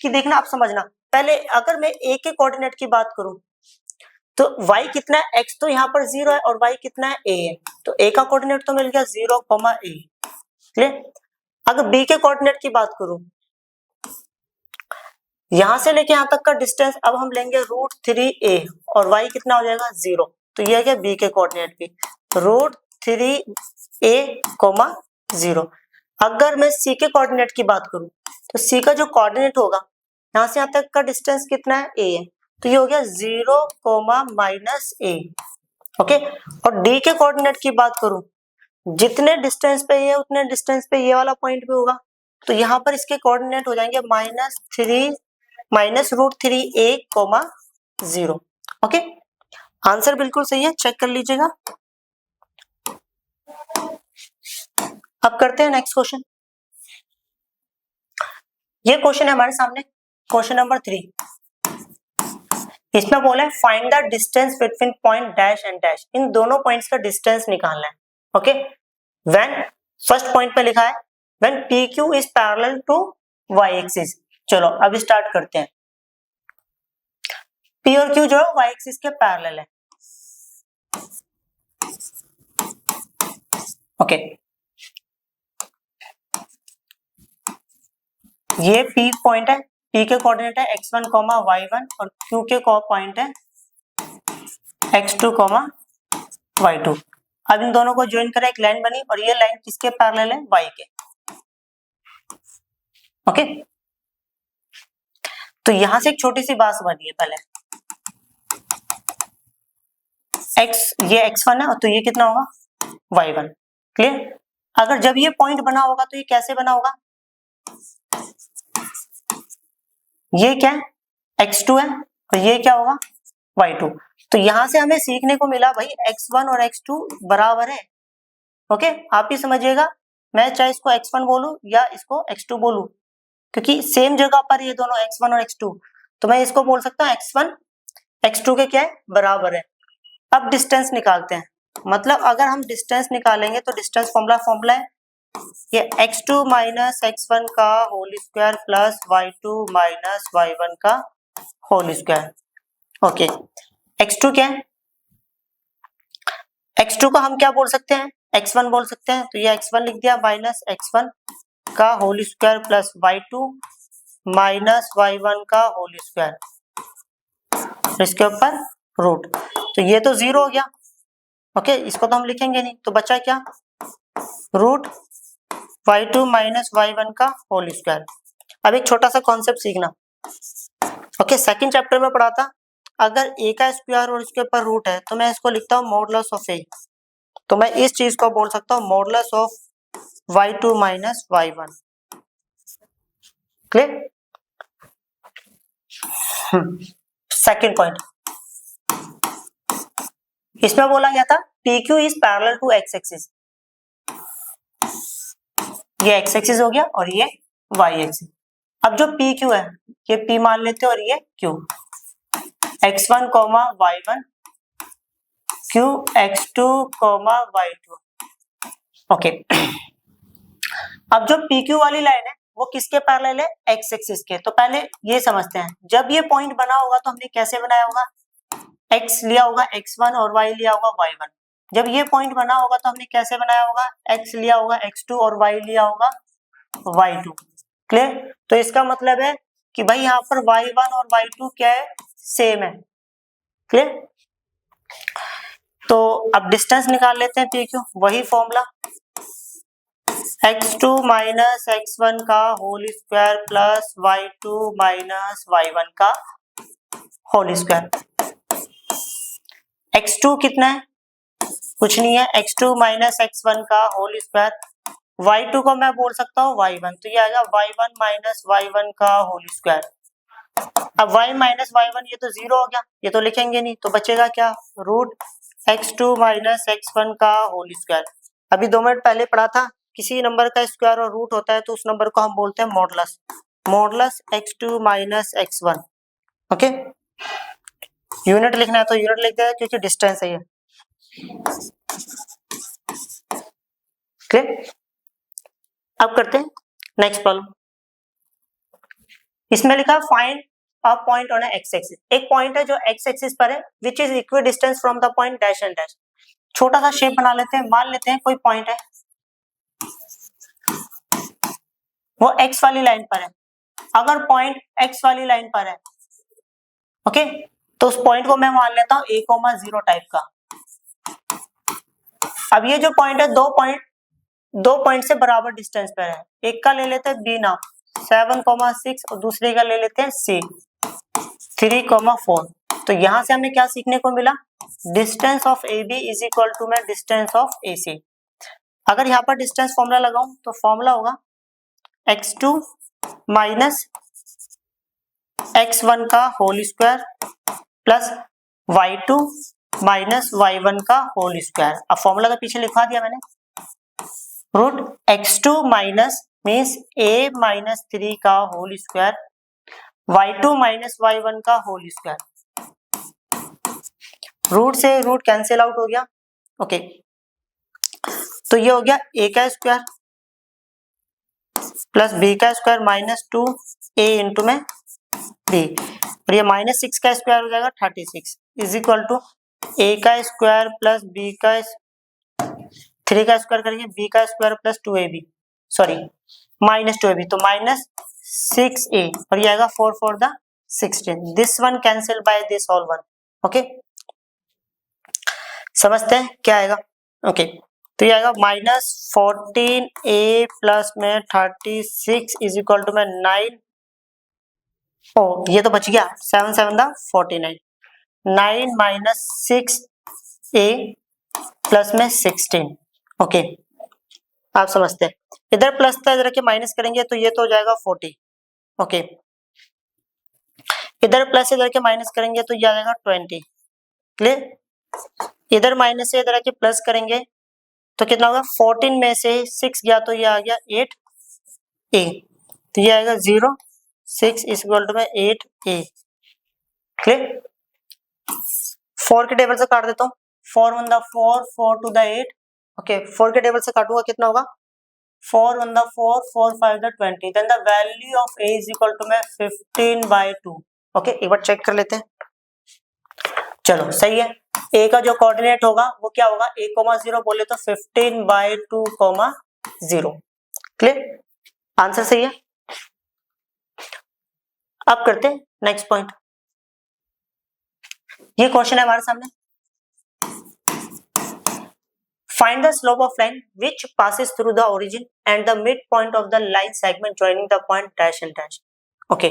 [SPEAKER 1] कि देखना, आप समझना, पहले अगर मैं ए के कोऑर्डिनेट की बात करूं तो y कितना है, x तो यहाँ पर 0 है और y कितना है, a है, तो a का कोऑर्डिनेट तो मिल गया 0, a, क्लियर। अगर b के कोऑर्डिनेट की बात करूं, यहां से लेके यहां तक का डिस्टेंस अब हम लेंगे रूट 3a और y कितना हो जाएगा 0, तो ये है b के कोऑर्डिनेट भी रूट 3a, 0। अगर मैं c के कोऑर्डिनेट की बात करूं तो c का जो कोऑर्डिनेट होगा यहां से यहां तक का डिस्टेंस कितना है, a है, तो ये हो गया 0, -a। ओके, और d के कोऑर्डिनेट की बात करूं, जितने डिस्टेंस पे ये उतने डिस्टेंस पे ये वाला पॉइंट भी होगा, तो यहाँ पर इसके कोऑर्डिनेट हो जाएंगे -√3a, 0। ओके, आंसर बिल्कुल सही है, चेक कर लीजिएगा। अब करते हैं नेक्स्ट क्वेश्चन। ये क्वेश्चन है हमारे सामने, क्वेश्चन नंबर 3। इसमें बोला है find the distance between point dash and dash, इन दोनों पॉइंट्स का डिस्टेंस निकालना है। ओके, व्हेन फर्स्ट पॉइंट पे लिखा है when P Q is parallel to y axis. चलो अब स्टार्ट करते हैं। P और Q जो है y एक्सिस के पैरेलल है। ओके, ये P पॉइंट है, P के कोऑर्डिनेट है x1, y1 और Q के पॉइंट है x2, y2। अब इन दोनों को ज्वाइन करें, एक लाइन बनी और ये लाइन किसके पैरेलल है? y के। ओके, तो यहां से एक छोटी सी बात समझिए पहले, x ये x1 है तो ये कितना होगा? y1। क्लियर? अगर जब ये पॉइंट बना होगा तो ये कैसे बना होगा? ये क्या है? x2 है और ये क्या होगा? y2। तो यहां से हमें सीखने को मिला भाई x1 और x2 बराबर है। ओके, आप ही समझिएगा, मैं चाहे इसको x1 बोलूं या इसको x2 बोलूं, क्योंकि सेम जगह पर ये दोनों x1 और x2, तो मैं इसको बोल सकता हूं x1 x2 के क्या है? बराबर है। अब डिस्टेंस निकालते हैं, मतलब अगर हम डिस्टेंस निकालेंगे तो डिस्टेंस फॉर्मूला है ये x2 माइनस x1 का whole square plus y2 minus y1 का होल स्क्वायर। ओके, x2 क्या है? x2 को हम क्या बोल सकते हैं? x1 बोल सकते हैं, तो ये x1 लिख दिया माइनस x1 का whole square plus y2 minus y1 का होल स्क्वायर, इसके ऊपर रूट, तो ये तो 0 हो गया। ओके, इसको तो हम लिखेंगे नहीं, तो बचा क्या? रूट y2 माइनस y1 का होल स्क्वायर। अब एक छोटा सा कॉन्सेप्ट सीखना। ओके, सेकंड चैप्टर में पढ़ा था, अगर a का स्क्वायर और इसके ऊपर रूट है तो मैं इसको लिखता हूँ मॉडुलस ऑफ a, तो मैं इस चीज को बोल सकता हूँ modulus of y2 minus y1। Clear? Second point, इसमें बोला गया था PQ is parallel to x axis, ये x एक्सिस हो गया और ये y एक्सिस। अब जो PQ है ये P मान लेते हैं और ये Q, x1 y1 Q x2 y2। Okay, अब जो PQ वाली लाइन है वो किसके पैरेलल है? x एक्सिस के। तो पहले ये समझते हैं, जब ये पॉइंट बना होगा तो हमने कैसे बनाया होगा? x लिया होगा x1 और y लिया होगा y1। जब ये पॉइंट बना होगा तो हमने कैसे बनाया होगा? x लिया होगा x2 और y लिया होगा y2। क्लियर? तो इसका मतलब है कि भाई यहाँ पर y1 और y2 क्या है? सेम है। क्लियर? तो अब डिस्टेंस निकाल लेते हैं PQ, वही फॉर्मूला x2 माइनस x1 का whole square plus y2 minus y1 का होल स्क्वायर। x2 कितना है? कुछ नहीं है, x2 माइनस x1 का होल स्क्वायर, y2 को मैं बोल सकता हूँ y1, तो ये आएगा y1 माइनस y1 का होल स्क्वायर। अब y माइनस y1 ये तो 0 हो गया, ये तो लिखेंगे नहीं, तो बचेगा क्या? रूट x2 माइनस x1 का होल स्क्वायर। अभी 2 मिनट पहले पढ़ा था, किसी नंबर का स्क्वायर और रूट होता है तो उस नंबर को हम बोलते हैं modulus, modulus x2 minus x1। Okay, unit लिखना है तो यूनिट लिख देगा क्योंकि डिस्टेंस है ये। क्लियर? अब करते हैं नेक्स्ट प्रॉब्लम। इसमें लिखा find a point on x axis, एक पॉइंट है जो एक्स एक्सिस पर है which is equi distance from the point dash and dash. छोटा सा शेप बना लेते हैं, मान लेते हैं कोई पॉइंट है वो एक्स वाली लाइन पर है। अगर पॉइंट एक्स वाली लाइन पर है, ओके, तो उस पॉइंट को मैं मान लेता हूं a,0 टाइप का। अब ये जो पॉइंट है दो पॉइंट से बराबर डिस्टेंस पर है, एक का ले लेते हैं b नाम 7,6 और दूसरे का ले लेते हैं c 3,4। तो यहां से हमें क्या सीखने को मिला? Distance of AB is equal to में डिस्टेंस ऑफ AC। अगर यहाँ पर डिस्टेंस फॉर्मूला लगाऊं तो फॉर्मूला होगा x2 माइनस x1 का whole square plus y2 minus y1 का होल स्क्वायर। अब फॉर्मूला तो पीछे लिखवा दिया मैंने, root x2 minus means a minus 3 का whole square y2 minus y1 का होल स्क्वायर। रूट से रूट कैंसिल आउट हो गया। ओके, तो ये हो गया a का स्क्वायर प्लस b का स्क्वायर माइनस 2a इंटू में b, और ये माइनस 6 का स्क्वायर हो जाएगा 36 इज इक्वल टू a का स्क्वायर प्लस b का 3 का स्क्वायर करेंगे b का square plus 2ab, sorry minus 2ab, तो माइनस 6a और ये आएगा 4 4 the 16, this one cancel by this all one. Okay, समझते हैं क्या आएगा? ओके, तो ये आएगा -14a प्लस में 36 इज इक्वल टू में 9। ओ ये तो बच गया, 7 7 दा 49, 9 माइनस 6a प्लस में 16। ओके, आप समझते हैं, इधर प्लस था इधर के माइनस करेंगे तो ये तो हो जाएगा 40। ओके, इधर प्लस इधर के माइनस करेंगे तो ये आ जाएगा 20। क्लियर, इधर माइनस से इधर के प्लस करेंगे तो कितना होगा, 14 में से 6 गया तो ये आ गया 8a, तो ये आएगा 0 6 इज इक्वल टू में 8a। क्लियर, 4 के टेबल से काट देता हूँ, 4 1 दा 4, 4 2 दा 8। ओके, 4 के टेबल से काटूंगा कितना होगा, 4 1 दा 4, 4 5 दा 20, then the value of a is equal to में 15/2। ओके, एक बार चेक कर लेते हैं। चलो सही है, a का जो कोऑर्डिनेट होगा वो क्या होगा, a, 0 बोले तो 15/2, 0। क्लियर, आंसर सही है। अब करते हैं नेक्स्ट पॉइंट। ये क्वेश्चन है हमारे सामने, find the slope of line which passes through the origin and the midpoint of the line segment joining the point dash and dash। Okay,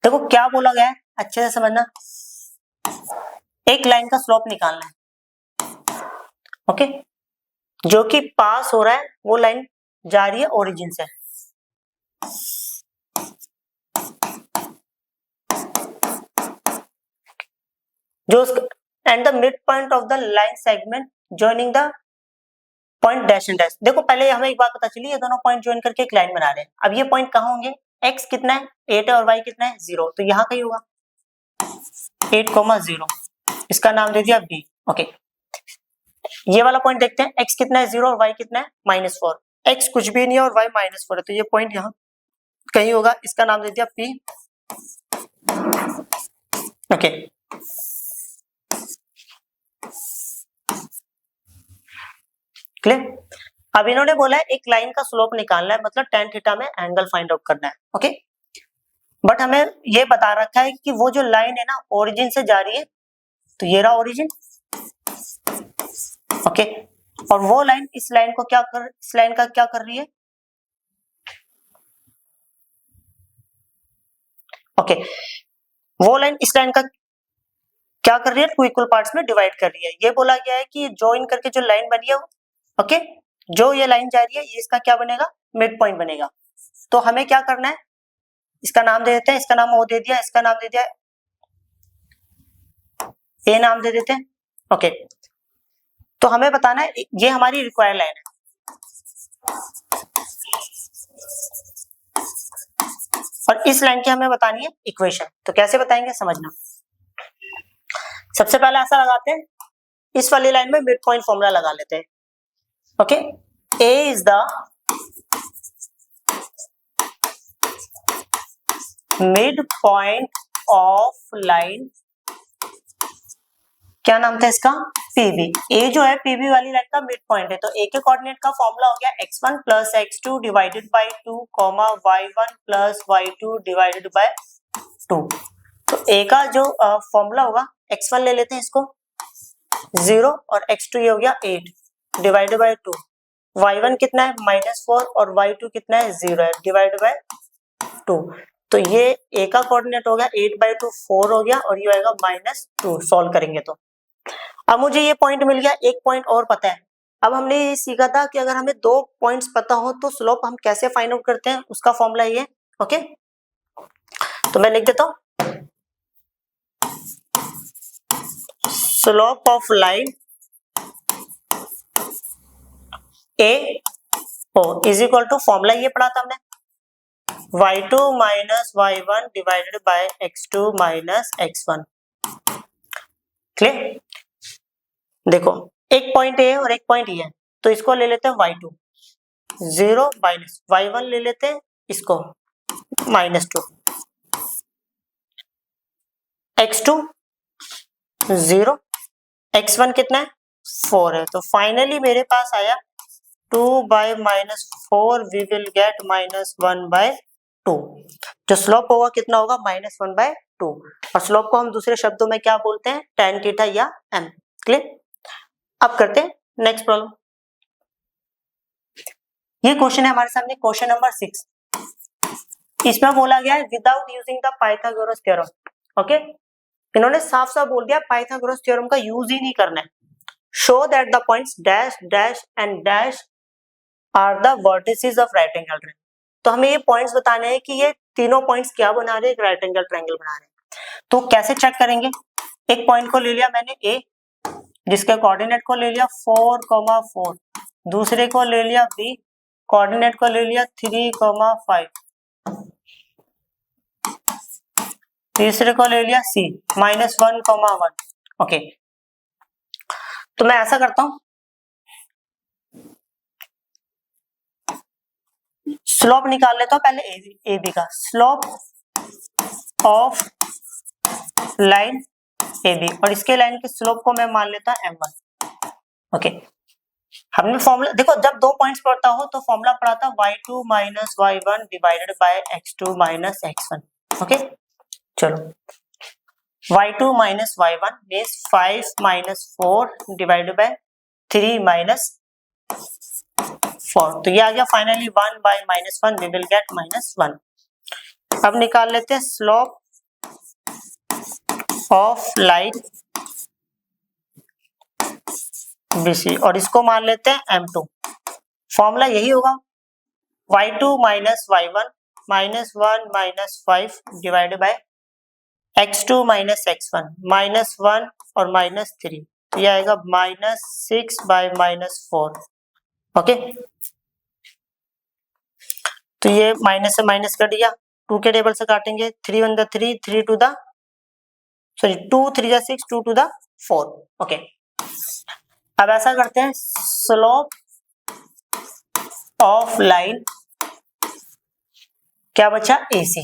[SPEAKER 1] देखो क्या बोला गया है, अच्छे से समझना। एक लाइन का स्लोप निकालना है, ओके, जो कि पास हो रहा है, वो लाइन जा रही है ओरिजिन से। जो and the mid point of the line segment joining the point dash and dash. देखो पहले हमें एक बात पता चली, ये दोनों पॉइंट ज्वाइन करके एक लाइन बना रहे हैं। अब ये पॉइंट कहाँ होंगे, x कितना है 8 है और y कितना है 0, तो यहाँ कहीं होगा 8, 0, इसका नाम दे दिया b। ओके, ये वाला पॉइंट देखते हैं, x कितना है 0 और y कितना है -4। x कुछ भी नहीं है और y -4 है, तो ये पॉइंट यहाँ कहीं होगा, इसका नाम दे दिया p। Okay, clear. अब इन्होंने बोला है एक लाइन का स्लोप निकालना है, मतलब tan थीटा में एंगल फाइंड आउट करना है। ओके, बट हमें ये बता रखा है कि वो जो लाइन है ना ओरिजिन से जा रही है, तो ये रहा ओरिजिन। ओके, और वो लाइन इस लाइन का क्या कर रही है, ओके, वो लाइन इस लाइन का क्या कर रही है, 2 इक्वल पार्ट्स में डिवाइड कर रही है। ये बोला गया है कि ज्वाइन करके जो लाइन बनी है, ओके, जो ये लाइन जा रही है ये इसका क्या बनेगा, मिड पॉइंट बनेगा। तो हमें क्या करना है, इसका नाम दे देते हैं, इसका नाम ओ दे दिया, इसका नाम दे दिया ए, नाम दे देते हैं। ओके, तो हमें बताना है, ये हमारी रिक्वायर्ड लाइन है, और इस लाइन की हमें बतानी है इक्वेशन। तो कैसे बताएंगे, समझना। सबसे पहले ऐसा लगाते हैं, इस वाली लाइन में मिड पॉइंट फॉर्मूला लगा लेते हैं। Okay, a is the mid point of line, क्या नाम था इसका, PB। a जो है PB वाली लाइन का मिड पॉइंट है, तो a के कोऑर्डिनेट का फॉर्मूला हो गया x1 plus x2 divided by 2, y1 plus y2 divided by 2। तो a का जो फॉर्मूला होगा, x1 ले लेते हैं इसको 0 और x2 ये हो गया 8 डिवाइडेड बाय 2, y1 कितना है -4 और y2 कितना है 0 है डिवाइडेड बाय 2। तो ये a का कोऑर्डिनेट हो गया 8/2 4 हो गया, और ये आएगा -2 सॉल्व करेंगे तो। अब मुझे ये पॉइंट मिल गया, एक पॉइंट और पता है। अब हमने ये सीखा था कि अगर हमें 2 पॉइंट्स पता हो तो स्लोप हम कैसे फाइंड आउट करते हैं, उसका फॉर्मूला ये। ओके, तो मैं लिख देता हूं, slope of line a O is equal to, formula ये पढ़ा था हमने, y2 minus y1 divided by x2 minus x1। Clear, देखो एक पॉइंट ए और एक पॉइंट ई है, तो इसको ले लेते हैं y2 0 माइनस y1 ले लेते हैं इसको -2, x2 0, x1 कितना है 4 है। तो फाइनली मेरे पास आया 2/-4 वी विल गेट -1/2। जो स्लोप होगा कितना होगा, -1/2। और स्लोप को हम दूसरे शब्दों में क्या बोलते हैं, tan थीटा या m। क्लियर, अब करते हैं नेक्स्ट प्रॉब्लम, ये क्वेश्चन है हमारे सामने, क्वेश्चन नंबर 6। इसमें बोला गया है without using the Pythagoras theorem. Okay, इन्होंने साफ साफ बोल दिया पाइथागोरस थ्योरम का यूज ही नहीं करना है। Show that the points dash dash and dash are the vertices of right angle triangle. तो हमें ये पॉइंट्स बताने हैं कि ये तीनों पॉइंट्स क्या बना रहे हैं, एक राइट एंगल ट्रायंगल बना रहे हैं। तो कैसे चेक करेंगे, एक पॉइंट को ले लिया मैंने ए, जिसके कोऑर्डिनेट को ले लिया 4,4, दूसरे को ले लिया बी, कोऑर्डिनेट को ले लिया 3,5, तीसरे को ले लिया सी -1,1। ओके, तो मैं ऐसा करता हूं, स्लोप निकाल लेता हूं पहले ए बी का, slope of line A B, और इसके लाइन के स्लोप को मैं मान लेता हूं m1। ओके, हमने फॉर्मूला देखो, जब दो पॉइंट्स पढ़ता हो तो फॉर्मूला पढ़ा था y2 - y1 divided by x2 - x1। Okay, चलो y2 - y1 means 5 - 4 divided by 3 - 4, तो ये आ गया finally 1 by -1, we will get -1। अब निकाल लेते हैं स्लोप ऑफ लाइन BC, और इसको मान लेते हैं m2। फॉर्मूला यही होगा y2 - y1 -1 - 5 divided by x2 - x1 -1 और -3, तो ये आएगा -6 बाय -4। ओके, तो ये माइनस से माइनस कर दिया, 2 के टेबल से काटेंगे, 3 1 the 3, 3 2 the sorry 2 3 the 6, 2 2 the 4। Okay, अब ऐसा करते हैं, स्लोप ऑफ लाइन क्या बचा AC,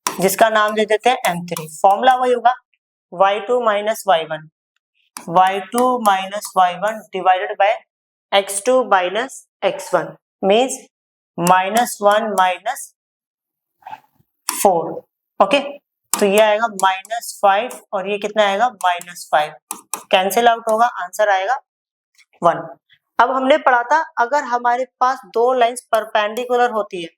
[SPEAKER 1] जिसका नाम दे देते हैं M3। फॉर्मूला वही होगा y2 - y1 divided by x2 - x1 means -1 -4। Okay, तो ये आएगा -5 और ये कितना आएगा -5, कैंसिल आउट होगा, आंसर आएगा 1। अब हमने पढ़ा था अगर हमारे पास दो लाइंस परपेंडिकुलर होती है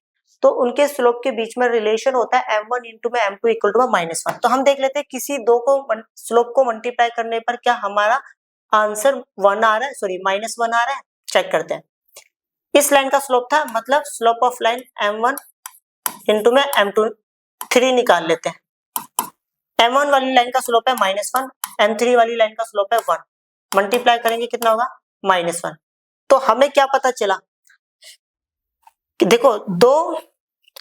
[SPEAKER 1] तो उनके स्लोप के बीच में रिलेशन होता है m1 इंटू में m2 इक्वल टू -1। तो हम देख लेते हैं किसी दो को स्लोप को मल्टीप्लाई करने पर क्या हमारा आंसर 1 आ रहा है, सॉरी -1 आ रहा है, चेक करते हैं। इस लाइन का स्लोप था, मतलब slope of line m1 into में m2, 3 निकाल लेते हैं। m1 वाली लाइन का स्लोप है -1, m3 वाली लाइन का स्लोप है 1, मल्टीप्लाई करेंगे कितना होगा -1। तो हमें क्या पता चला कि देखो दो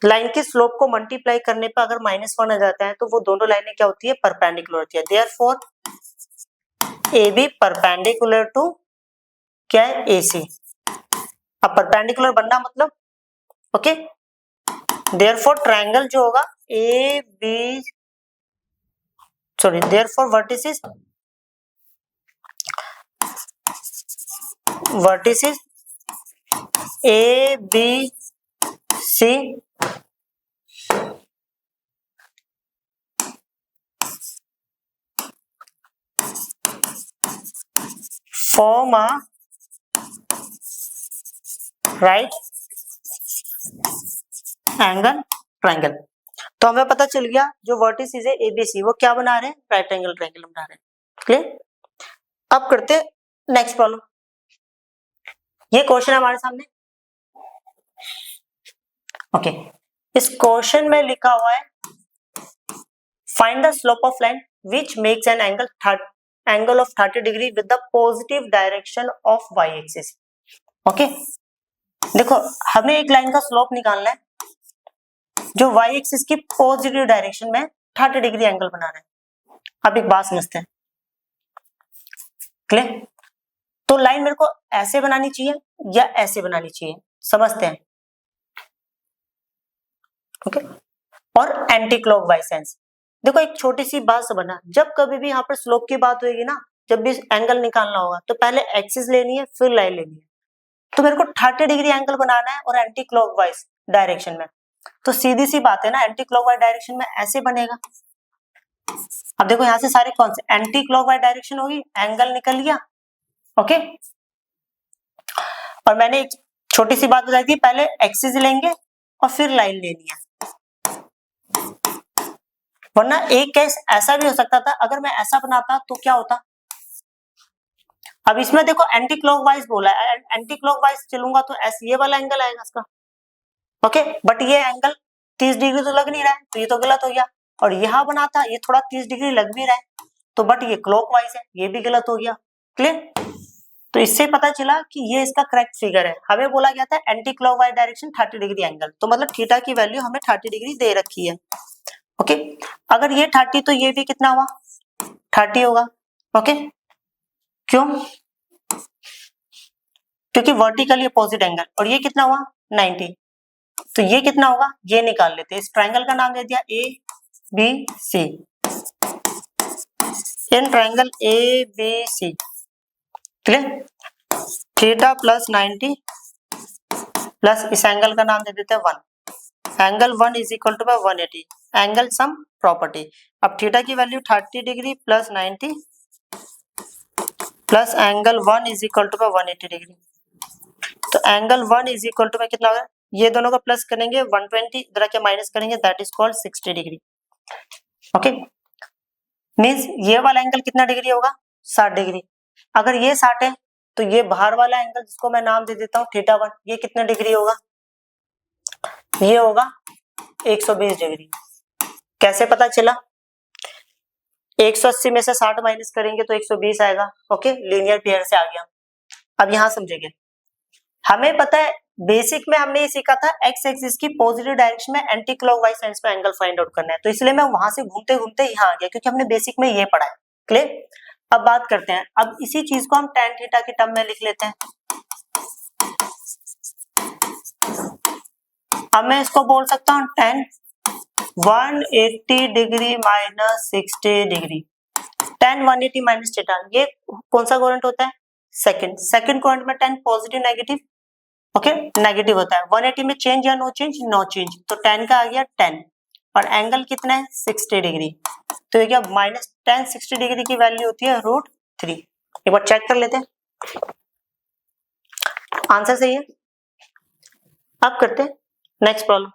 [SPEAKER 1] लाइन की स्लोप को मल्टीप्लाई करने पर अगर -1 आ जाता है तो वो दोनों लाइनें क्या होती है, परपेंडिकुलर होती है। देयरफॉर AB परपेंडिकुलर टू क्या है, AC। अब परपेंडिकुलर बनना मतलब ओके, देयरफॉर ट्रायंगल जो होगा therefore vertices ABC form a right angle triangle। तो हमें पता चल गया जो वर्टिसेस है ABC वो क्या बना रहे हैं, राइट एंगल ट्रायंगल बना रहे हैं। क्लियर, अब करते हैं नेक्स्ट प्रॉब्लम। ये क्वेश्चन है हमारे सामने। ओके, इस क्वेश्चन में लिखा हुआ है find the slope of line which makes an angle of 30 degree with the positive direction of y axis. Okay, देखो हमें एक लाइन का स्लोप निकालना है जो y एक्सिस की पॉजिटिव डायरेक्शन में 30 डिग्री एंगल बना रहा है। अब एक बात समझते हैं, क्लियर, तो लाइन मेरे को ऐसे बनानी चाहिए या ऐसे बनानी चाहिए, समझते हैं। ओके, और एंटी क्लॉकवाइज सेंस। देखो एक छोटी सी बात समझना, जब कभी भी यहाँ पर स्लोप की बात होगी ना, जब भी एंगल निकालना होगा तो पहले एक्सिस लेनी है फिर लाइन लेनी है। तो मेरे को 30 डिग्री एंगल बनाना है और एंटी क्लॉकवाइज डायरेक्शन में, तो सीधी सी बात है ना, एंटी क्लॉकवाइज डायरेक्शन में ऐसे बनेगा। अब देखो यहाँ से सारे कौन से एंटी क्लॉकवाइज डायरेक्शन होगी, एंगल निकल लिया। ओके, और मैंने एक छोटी सी बात बताई थी, पहले एक्सिस लेंगे और फिर लाइन लेनी है, वरना एक केस ऐसा भी हो सकता था, अगर मैं ऐसा बनाता तो क्या होता। अब इसमें देखो एंटी क्लॉकवाइज बोला है, एंटी क्लॉकवाइज चलूंगा तो ये वाला एंगल आएगा इसका, ओके, बट ये एंगल 30 डिग्री तो लग नहीं रहा है, तो ये तो गलत हो गया। और यहाँ बनाता ये थोड़ा 30 डिग्री लग भी रहा है, तो बट ये क्लॉकवाइज है, ये भी गलत हो गया। क्लियर? तो इससे पता चला कि ये इसका करेक्ट फिगर है। हमें बोला गया था anti clockwise direction 30 degree angle, तो मतलब थीटा की वैल्यू हमें 30 डिग्री दे रखी है। ओके, अगर ये 30 तो ये भी कितना हुआ 30 होगा। ओके, क्यों? क्योंकि वर्टिकली अपोजिट एंगल, और ये कितना हुआ 90, तो ये कितना होगा ये निकाल लेते हैं। इस ट्रायंगल का नाम दे दिया A B C. In triangle A B C, clear? Theta plus 90 plus इस एंगल का नाम दे देते हैं 1, angle 1 is equal to 180, angle sum property. अब थीटा की value 30 degree plus 90 plus angle 1 is equal to 180 degree, तो एंगल 1 इज इक्वल टू कितना होगा, ये दोनों का प्लस करेंगे 120, इधर के माइनस करेंगे, that is called 60 degree. Okay, means ये वाला एंगल कितना डिग्री होगा 60 डिग्री। अगर ये 60 है तो ये बाहर वाला एंगल जिसको मैं नाम दे देता हूँ थीटा 1, ये कितना डिग्री होगा, ये होगा 120 डिग्री। कैसे पता चला? 180 में से 60 माइनस करेंगे तो 120 आएगा। ओके, लीनियर पेयर से आ गया। अब यहां समझेंगे, हमें पता है बेसिक में हमने ये सीखा था एक्स एक्सिस की पॉजिटिव डायरेक्शन में एंटी क्लॉकवाइज सेंस में एंगल फाइंड आउट करना है, तो इसलिए मैं वहां से घूमते घूमते यहाँ आ गया, क्योंकि हमने बेसिक में ये पढ़ा है। क्लियर? अब बात करते हैं, अब इसी चीज को हम tan थीटा के टर्म में लिख लेते हैं। अब मैं इसको बोल सकता हूँ tan 180 degree minus 60 degree, tan 180 minus theta, ये कौन सा कोएफिशिएंट होता है सेकंड कोएफिशिएंट में tan positive negative, okay, negative होता है। 180 में चेंज या नो चेंज, नो चेंज, तो tan का आ गया 10, और एंगल कितना है 60 डिग्री, तो ये क्या माइनस tan 60 डिग्री की वैल्यू होती है √3। एक बार चेक कर लेते हैं, आंसर सही है। अब करते हैं नेक्स्ट प्रॉब्लम।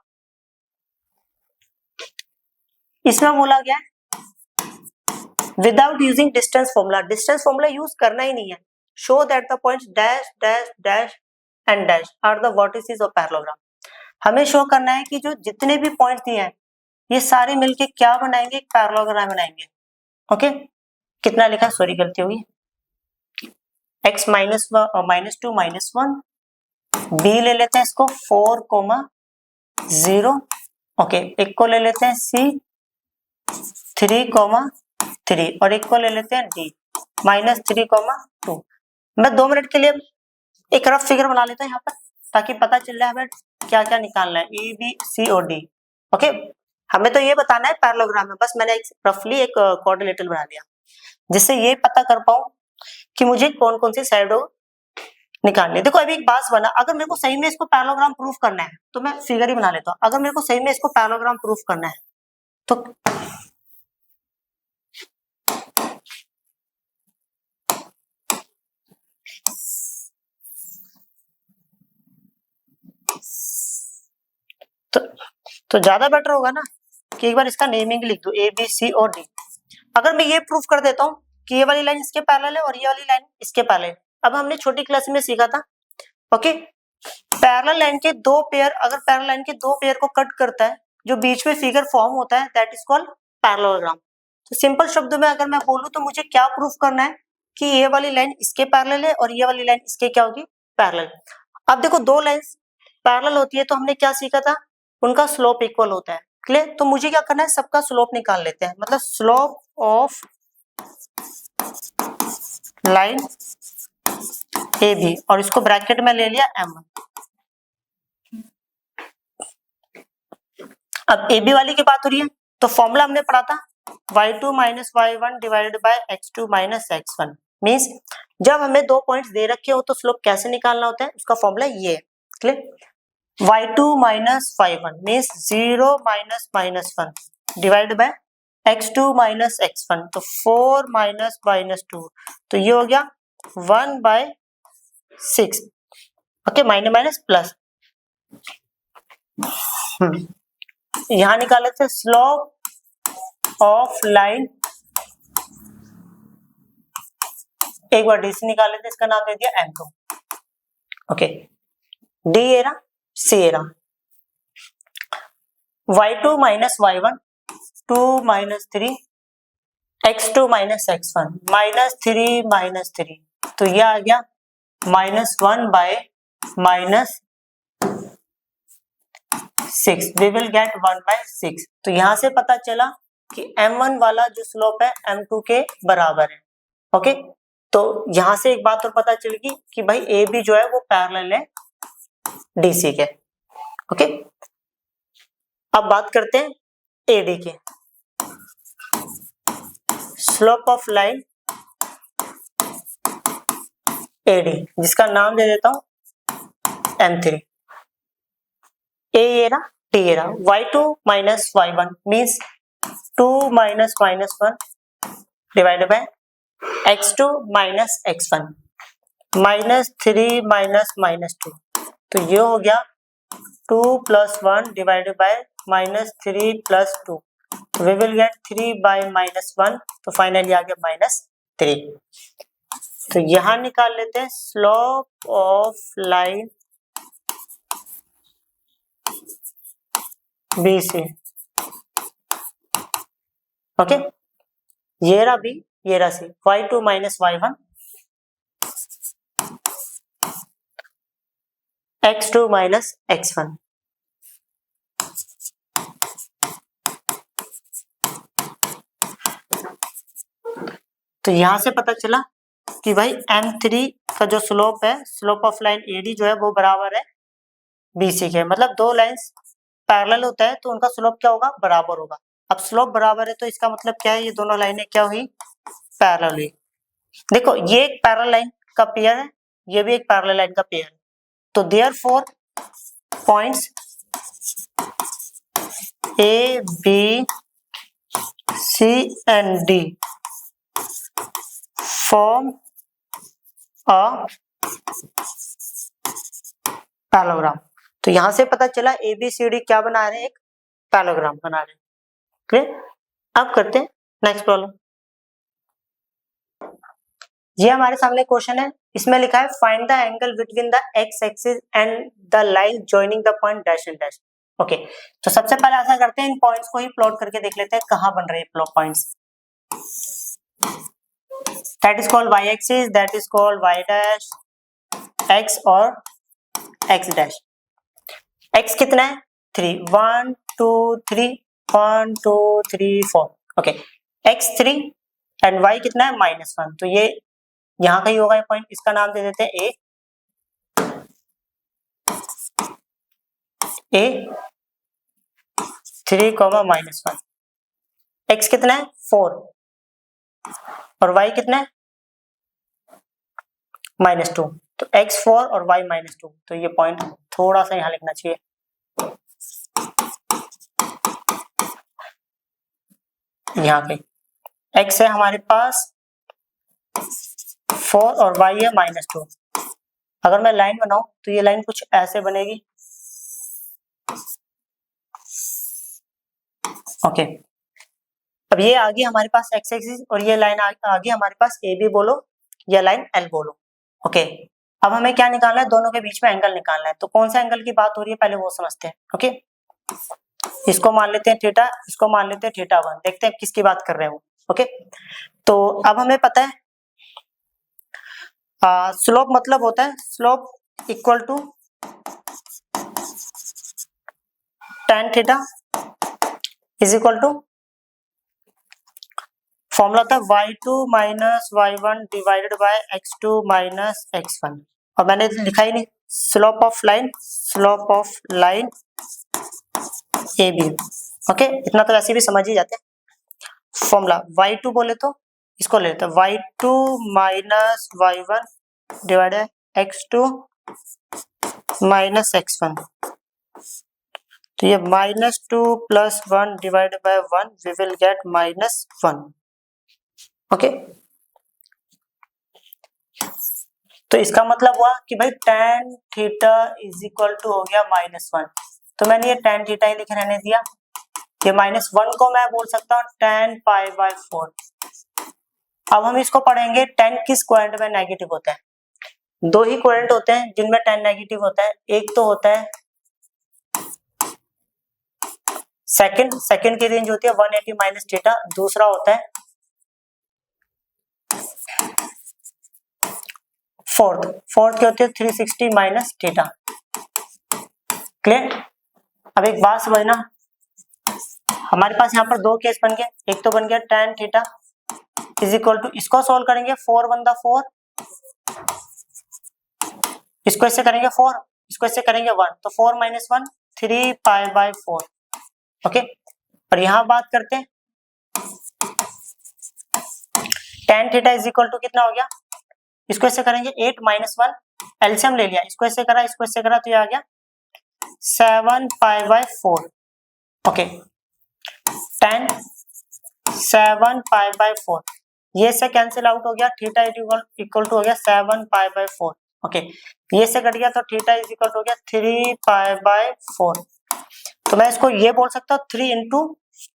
[SPEAKER 1] इसमें बोला गया without using distance formula, distance formula use करना ही नहीं है। Show that the points dash dash dash and dash are the vertices of parallelogram. हमें शो करना है कि जो जितने भी पॉइंट्स दिए हैं ये सारे मिलके क्या बनाएंगे, एक पैरेललोग्राम बनाएंगे। ओके, कितना लिखा, सॉरी गलती होगी, x माइनस -2 -1, b ले लेते हैं इसको 4, 0, ओके, एक को ले लेते हैं c 3, 3, और एक को ले लेते हैं d -3, 2। मैं 2 मिनट के लिए एक रफ फिगर बना लेता हूं यहाँ पर, ताकि पता चल जाए हमें क्या क्या निकालना है, ए बी सी और डी। ओके, हमें तो ये बताना है पैरेललोग्राम में, बस मैंने एक रफली एक क्वाड्रिलेटरल बना लिया, जिससे ये पता कर पाऊं कि मुझे कौन कौन सी साइडों निकालनी है। देखो अभी एक बात बना, अगर मेरे को सही में इसको पैरेललोग्राम प्रूफ करना है तो मैं फिगर ही बना लेता हूँ। अगर मेरे को सही में इसको पैरेललोग्राम प्रूफ करना है तो ज्यादा बेटर होगा ना कि एक बार इसका नेमिंग लिख दो ए बी सी और डी। अगर मैं ये प्रूफ कर देता हूँ कि ये वाली लाइन इसके पैरेलल है और ये वाली लाइन इसके पैरेलल है। अब हमने छोटी क्लास में सीखा था, ओके, पैरेलल लाइन के दो पेयर, अगर पैरेलल लाइन के दो पेयर को कट करता है, जो बीच में फिगर फॉर्म होता है, दैट इज कॉल्ड पैरेललोग्राम। तो सिंपल शब्दों में अगर मैं बोलूं तो मुझे क्या प्रूफ करना है कि ये वाली लाइन इसके पैरेलल है और ये वाली लाइन इसके क्या होगी, पैरेलल। अब देखो दो लाइंस पैरेलल होती है तो हमने क्या सीखा था, उनका स्लोप इक्वल होता है। क्लियर? तो मुझे क्या करना है, सबका स्लोप निकाल लेते हैं, मतलब slope of line A B, और इसको ब्रैकेट में ले लिया m1। अब ए बी वाली की बात हो रही है तो फॉर्मूला हमने पढ़ा था y2 minus y1 divided by x2 minus x1। Means जब हमें दो पॉइंट्स दे रखे हो तो स्लोप कैसे निकालना होता है, उसका फॉर्मूला ये है। Clear? y2 minus y1 means 0 minus -1 divided by x2 minus x1, तो 4 माइनस -2, तो ये हो गया 1/6। Okay, minus minus plus. यहां निकाले थे स्लोप ऑफ लाइन, एक बार डीसी निकाले थे, इसका नाम दे दिया M2। ओके, डी एरा सी एरा, y2 minus y1 2 minus 3 x2 minus x1 minus 3 minus 3, तो ये आ गया -1 बाय -6, वी विल गेट 1/6। तो यहां से पता चला कि M1 वाला जो स्लोप है M2 के बराबर है। ओके, तो यहां से एक बात और पता चलेगी कि भाई ए बी जो है वो पैरेलल है डीसी के। ओके, अब बात करते हैं एडी के। स्लोप ऑफ लाइन एडी, जिसका नाम दे देता हूं M3, ए एरा टी एरा, y2 minus y1 means 2 minus minus 1 divided by x2 minus x1 minus 3 minus minus 2, तो ये हो गया 2 plus 1 divided by -3 plus 2, we will get 3 by -1, तो फाइनली आ गया -3। तो यहां निकाल लेते हैं स्लोप ऑफ लाइन बी से। ओके, ये रहा बी, ये रहा सी, y2 minus y1 x2 minus x1। तो यहां से पता चला कि भाई M3 का जो स्लोप है, स्लोप ऑफ लाइन AD जो है वो बराबर है BC के, मतलब दो लाइंस पैरेलल होता है तो उनका स्लोप क्या होगा, बराबर होगा। अब स्लोप बराबर है तो इसका मतलब क्या है, ये दोनों लाइनें क्या हुई, पैरेलल हुई। देखो ये एक पैरेलल लाइन का पेयर है, ये भी एक पैरेलल लाइन का पेयर है, तो therefore points A B C and D form a parallelogram. तो यहां से पता चला ABCD क्या बना रहे हैं, एक पैरेललोग्राम बना रहे हैं। क्लियर? अब करते हैं नेक्स्ट प्रॉब्लम। ये हमारे सामने क्वेश्चन है, इसमें लिखा है find the angle between the x axis and the line joining the point dash and dash. Okay, तो सबसे पहले ऐसा करते हैं, इन पॉइंट्स को ही प्लॉट करके देख लेते हैं कहां बन रहे हैं points. That is called Y axis, that is called Y dash X और एक्स डैश। एक्स कितना है 3, 1 2 3 1 2 3 4। ओके, एक्स 3 एंड वाई कितना है -1, तो ये यहां का ही होगा ये पॉइंट, इसका नाम दे देते हैं ए 3, -1। एक्स कितना है 4 और वाई कितना है -2, तो x4 और y -2, तो ये पॉइंट थोड़ा सा यहां लिखना चाहिए। यहाँ पे x है हमारे पास 4 और y है -2। अगर मैं लाइन बनाऊं तो ये लाइन कुछ ऐसे बनेगी। ओके, अब ये आ गई हमारे पास x एक्सिस और ये लाइन आ गई हमारे पास AB बोलो या लाइन L बोलो। ओके, अब हमें क्या निकालना है, दोनों के बीच में एंगल निकालना है। तो कौन सा एंगल की बात हो रही है पहले वो समझते हैं। ओके, इसको मान लेते हैं थीटा, इसको मान लेते हैं θ1, देखते हैं किसकी बात कर रहे हैं वो। ओके, तो अब हमें पता है स्लोप मतलब होता है slope equal to tan theta is equal to, formula था y2 minus y1 divided by x2 minus x1, और मैंने लिखा ही नहीं, slope of line AB। Okay, इतना तो वैसे भी समझ ही जाते हैं। फॉर्मूला y2 बोले तो इसको ले लेते हैं y2 minus y1 divided x2 minus x1, तो ये -2 plus 1 divided by 1, we will get -1। Okay, तो इसका मतलब हुआ कि भाई tan theta is equal to हो गया -1, तो मैंने ये tan थीटा ही लिख रहने दिया। ये -1 को मैं बोल सकता हूँ tan π/4। अब हम इसको पढ़ेंगे tan किस क्वाड्रेंट में नेगेटिव होता है। दो ही क्वाड्रेंट होते हैं जिनमें tan नेगेटिव होता है, एक तो होता है सेकंड की रेंज होती है 180 माइनस थीटा, दूसरा होता है फोर्थ की होती है 360 माइनस थीटा। क्लियर। अब एक बात समझना, हमारे पास यहाँ पर दो केस बन गए, एक तो बन गया tan theta is equal to, इसको सोल्व करेंगे 4 1 4, इसको इससे करेंगे 4, इसको इससे करेंगे 1, तो 4 - 1 3 π/4। ओके, और यहाँ बात करते हैं tan theta is equal to कितना हो गया, इसको इससे करेंगे 8 - 1, एलसीएम ले लिया, इसको इससे करा, इसको इससे करा, तो ये आ गया 7 π/4। ओके, tan 7 π/4, ये से कैंसिल आउट हो गया, थीटा इक्वल टू हो गया 7 π/4। ओके, ये से कट गया तो थीटा इज इक्वल टू हो गया 3 π/4। तो मैं इसको ये बोल सकता हूँ 3 इंटू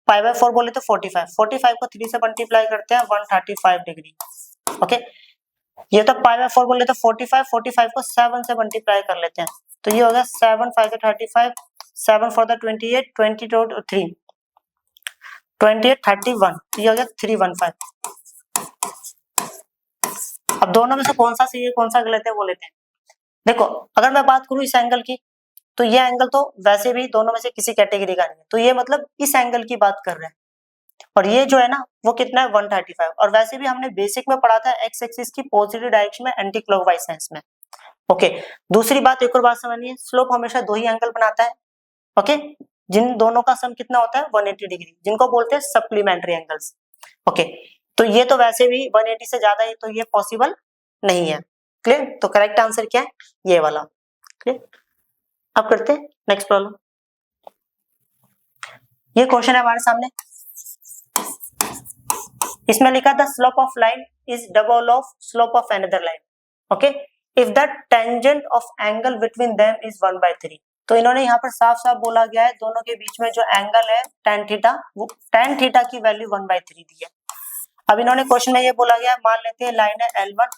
[SPEAKER 1] π/4 बोले तो 45 को 3 से मल्टीप्लाई करते हैं 135 डिग्री। ओके, ये तो π/4 बोले तो 45 को 7 से मल्टीप्लाई कर लेते हैं, तो ये हो गया 7 5 35, 7 4 28, 22 3 28 31, तो ये हो गया 315। अब दोनों में से कौन सा सही है कौन सा गलत है वो लेते हैं। देखो, अगर मैं बात करूं इस एंगल की, तो ये एंगल तो वैसे भी दोनों में से किसी कैटेगरी का नहीं है, तो ये मतलब इस एंगल की बात कर रहे हैं, और ये जो है ना वो कितना है 135। और वैसे भी हमने बेसिक में पढ़ा था एक्स एक्सिस की पॉजिटिव डायरेक्शन में एंटी क्लॉकवाइज सेंस में। ओके, दूसरी बात, एक और बात समझनी है, स्लोप हमेशा दो ही एंगल बनाता है। ओके, जिन दोनों का सम कितना होता है 180 डिग्री, जिनको बोलते हैं सप्लीमेंट्री एंगल्स। ओके, तो ये तो वैसे भी 180 से ज्यादा है, तो ये पॉसिबल नहीं है। क्लियर, तो करेक्ट आंसर क्या है, ये वाला। क्लियर, अब करते हैं नेक्स्ट प्रॉब्लम। ये क्वेश्चन है हमारे सामने, इसमें लिखा था slope of line is double of slope of another line. Okay, if the tangent of angle between them is 1/3। तो इन्होंने यहाँ पर साफ साफ बोला गया है दोनों के बीच में जो एंगल है tan थीटा, वो tan थीटा की वैल्यू 1/3 दी है। अब इन्होंने क्वेश्चन में ये बोला गया, मान लेते हैं लाइन है L1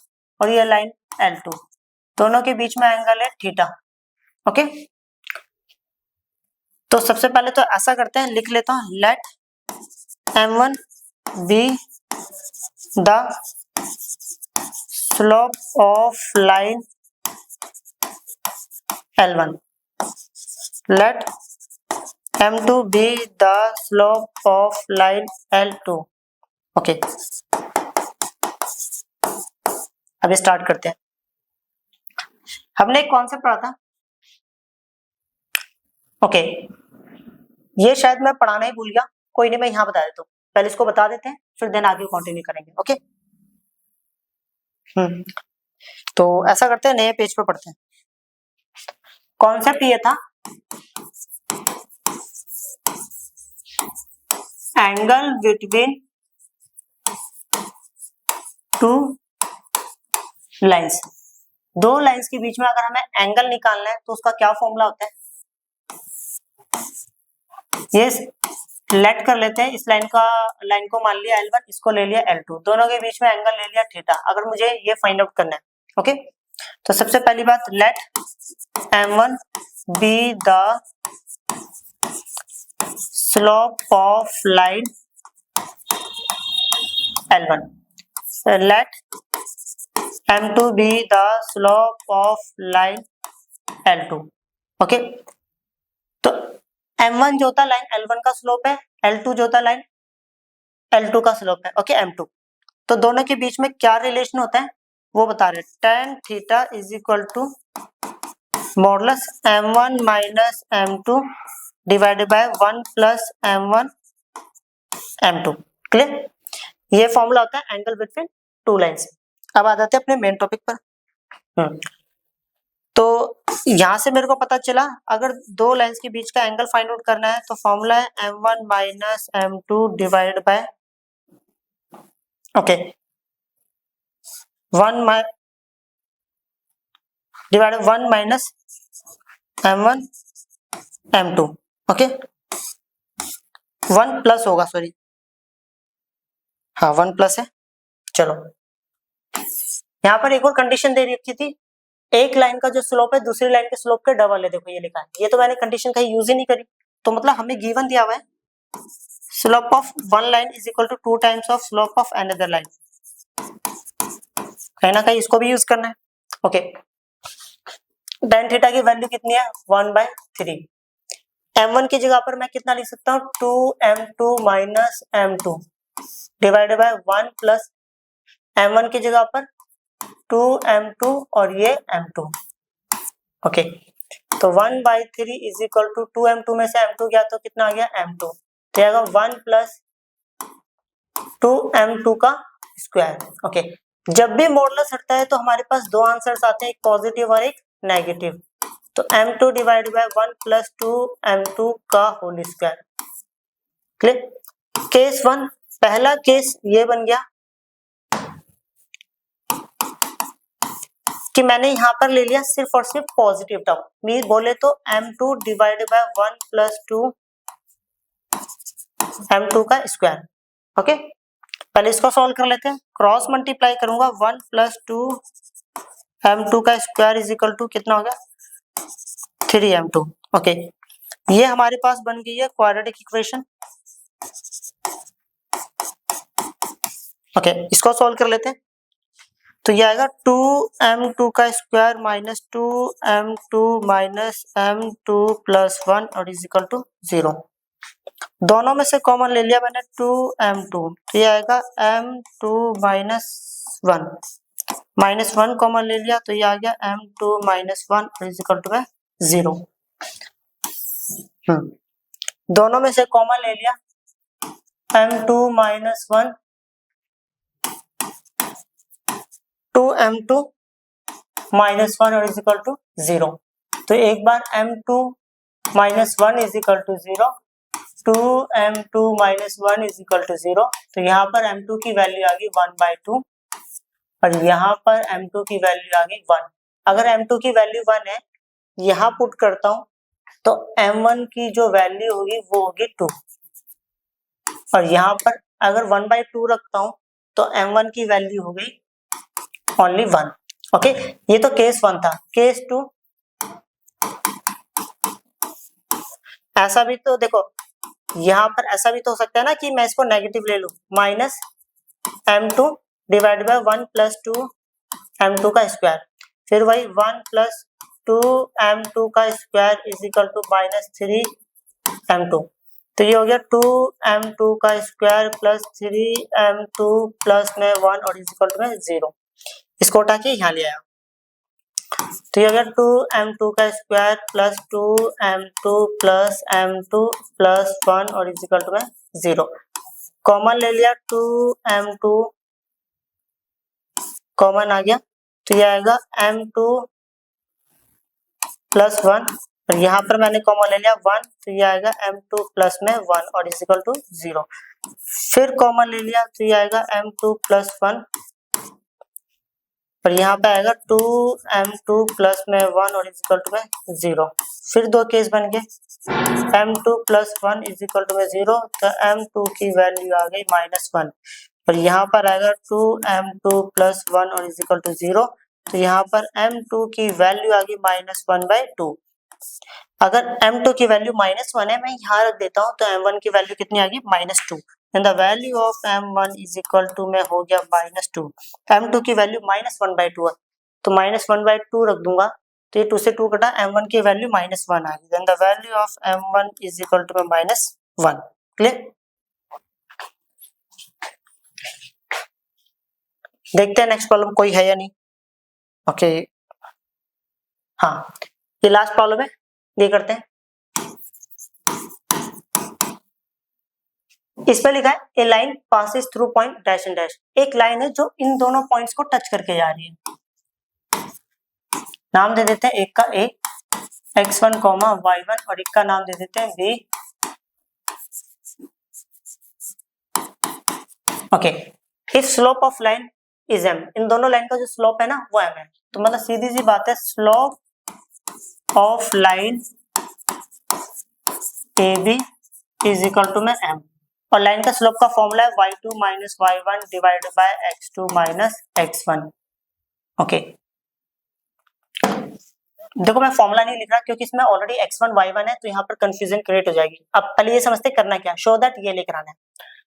[SPEAKER 1] और ये लाइन L2, दोनों के बीच में एंगल है थीटा। ओके, तो सबसे पहले तो ऐसा करते हैं, लिख लेता हूं, let M1 be the slope of line L1, let M2 be the slope of line L2। Okay, अभी स्टार्ट करते हैं। हमने एक कॉन्सेप्ट पढ़ा था, ओके, ये शायद मैं पढ़ाना ही भूल गया, कोई नहीं मैं यहाँ बता देता हूँ, पहले इसको बता देते हैं फिर देन आगे कंटिन्यू करेंगे। ओके, तो ऐसा करते हैं, नए पेज पर पढ़ते हैं। कॉन्सेप्ट ये था, एंगल बिटवीन टू लाइंस, दो लाइंस के बीच में अगर हमें एंगल निकालना है तो उसका क्या फॉर्मूला होता है। ये लेट कर लेते हैं, इस लाइन को मान लिया L1, इसको ले लिया L2, दोनों के बीच में एंगल ले लिया थीटा, अगर मुझे ये फाइंड आउट करना है। ओके, तो सबसे पहली बात, let M1 be the slope of line L1, let M2 be the slope of line L2। Okay, तो M1 जो होता है लाइन L1 का स्लोप है, L2 जो होता है लाइन L2 का स्लोप है। ओके, M2, तो दोनों के बीच में क्या रिलेशन होता है वो बता रहे, tan theta is equal to modulus M1 minus M2 divided by 1 plus M1 M2। Clear, ये फॉर्मूला होता है एंगल बिटवीन टू लाइंस। अब आ जाते हैं अपने मेन टॉपिक पर। तो यहां से मेरे को पता चला, अगर दो लाइंस के बीच का एंगल फाइंड आउट करना है तो फॉर्मूला है M1 minus M2 divided bye, okay, 1 divide 1 minus m1 m2, okay 1 plus होगा, सॉरी हाँ 1 प्लस है। चलो यहाँ पर एक और कंडीशन दे रखी थी, एक लाइन का जो स्लोप है दूसरी लाइन के स्लोप के डबल है, देखो ये लिखा है, ये तो मैंने कंडीशन कहीं यूज ही नहीं करी, तो मतलब हमें गिवन दिया हुआ है slope of one line is equal to 2 times of slope of another line, कहीं ना कहीं इसको भी यूज करना है, ओके। tan थीटा की वैल्यू कितनी है 1/3, m1 की जगह पर मैं कितना लिख सकता हूँ 2m2 minus m2 divided by 1 plus m1 की जगह पर 2m2 और ये m2, ओके। तो 1/3 इज इक्वल टू 2m2 में से m2 गया तो कितना आ गया m2, तो आएगा 1 प्लस 2m2 का स्क्वायर, ओके। जब भी मॉडुलस हटता है तो हमारे पास दो आंसर्स आते हैं, एक पॉजिटिव और एक नेगेटिव, तो m2 divide by 1 plus 2m2 का होल स्क्वायर, क्लियर। केस 1 पहला केस ये बन गया कि मैंने यहाँ पर ले लिया सिर्फ और सिर्फ पॉजिटिव टर्म, मीन बोले तो m2 divide by 1 plus 2m2 का स्क्वायर, ओके। पहले इसको सॉल्व कर लेते हैं, क्रॉस मल्टीप्लाई करूंगा 1 प्लस 2m2 का स्क्वायर इज इक्वल टू कितना हो गया 3m2, ओके। ये हमारे पास बन गई है क्वाड्रेटिक इक्वेशन, ओके। इसको सॉल्व कर लेते हैं, तो ये आएगा 2m2 का square minus 2m2 minus m2 plus 1 और इज इक्वल टू 0, दोनों में से कॉमन ले लिया मैंने 2m2, तो ये आएगा m2 माइनस 1 माइनस 1 कॉमन ले लिया, तो ये आ गया m2 माइनस 1 और इज इक्वल टू 0, दोनों में से कॉमन ले लिया m2 माइनस 1 2m2 माइनस 1 और इज इक्वल टू 0, तो एक बार m2 minus 1 is equal to 0, 2m2 minus 1 is equal to 0, तो यहाँ पर m2 की वैल्यू आ गई 1/2 और यहाँ पर m2 की वैल्यू आ गई 1। अगर m2 की वैल्यू 1 है, यहाँ पुट करता हूँ तो m1 की जो वैल्यू होगी वो होगी 2, और यहाँ पर अगर 1/2 रखता हूँ तो m1 की वैल्यू हो गई ओनली 1, ओके। ये तो केस 1 था। केस 2 ऐसा भी तो देखो, यहाँ पर ऐसा भी तो हो सकता है ना कि मैं इसको नेगेटिव ले लूं, minus m2 divide by 1 plus 2m2 का स्क्वायर, फिर वही 1 प्लस 2m2 का square is equal to minus 3m2, तो ये हो गया 2m2 का स्क्वायर प्लस 3m2 प्लस में 1 और इज इक्वल टू में 0, इसको उठा के यहाँ ले आया, तो ये हो गया 2m2 का square plus 2m2 plus m2 plus 1 और इज इक्वल टू में 0, कॉमन ले लिया 2m2 कॉमन आ गया, तो ये आएगा m2 प्लस 1 और यहाँ पर मैंने कॉमन ले लिया 1, तो ये आएगा m2 प्लस में 1 और इज इक्वल टू 0, फिर कॉमन ले लिया तो ये आएगा m2 प्लस 1 और यहाँ पे आएगा 2m2 प्लस में 1 और इज इक्वल टू में 0, फिर दो केस बन गए m2 plus 1 is equal to में 0, तो m2 की वैल्यू आ गई -1 और यहाँ पर आएगा 2m2 प्लस 1 और इज इक्वल टू 0, तो यहाँ पर m2 की वैल्यू आ गई -1/2। अगर m2 की वैल्यू -1 है, मैं यहाँ रख देता हूँ, तो m1 की वैल्यू कितनी आ गई -2, and the value of m1 is equal to में हो गया -2, m2 की वैल्यू -1/2 है, तो -1/2 रख दूंगा, तो ये 2 से 2 कटा, m1 की वैल्यू -1 आ गई, then the value of m1 is equal to में -1, क्लियर। देखते हैं नेक्स्ट प्रॉब्लम कोई है या नहीं, ओके हाँ ये लास्ट प्रॉब्लम है, ये करते हैं। इसमें लिखा है a line passes through point dash and dash, एक लाइन है जो इन दोनों पॉइंट्स को टच करके जा रही है, नाम दे देते हैं एक का ए x1, y1 और एक का नाम दे देते हैं b, okay. If slope of line is m। इन दोनों लाइन का जो स्लोप है ना वो m है। तो मतलब सीधी सी बात है, slope of line AB is equal to में m। और लाइन का स्लोप का फॉर्मूला है y2 minus y1 divided by x2 minus x1। Okay, देखो मैं फॉर्मूला नहीं लिख रहा क्योंकि इसमें ऑलरेडी x1 y1 है, तो यहाँ पर कंफ्यूजन क्रिएट हो जाएगी। अब पहले ये समझते करना क्या, शो दैट ये लेकर आना है।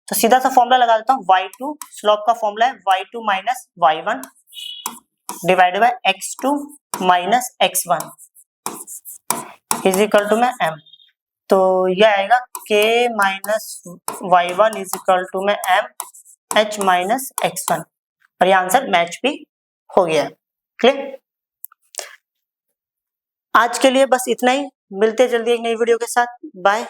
[SPEAKER 1] तो सीधा सा फॉर्मूला लगा देता हूँ, y2 स्लोप का फॉर्मूला है y2 minus y1 divided by x2 minus x1 is equal to में m। तो यह आएगा k minus y1 is equal to में m h माइनस x1, और ये आंसर मैच भी हो गया। क्लियर? आज के लिए बस इतना ही, मिलते जल्दी एक नई वीडियो के साथ। बाय।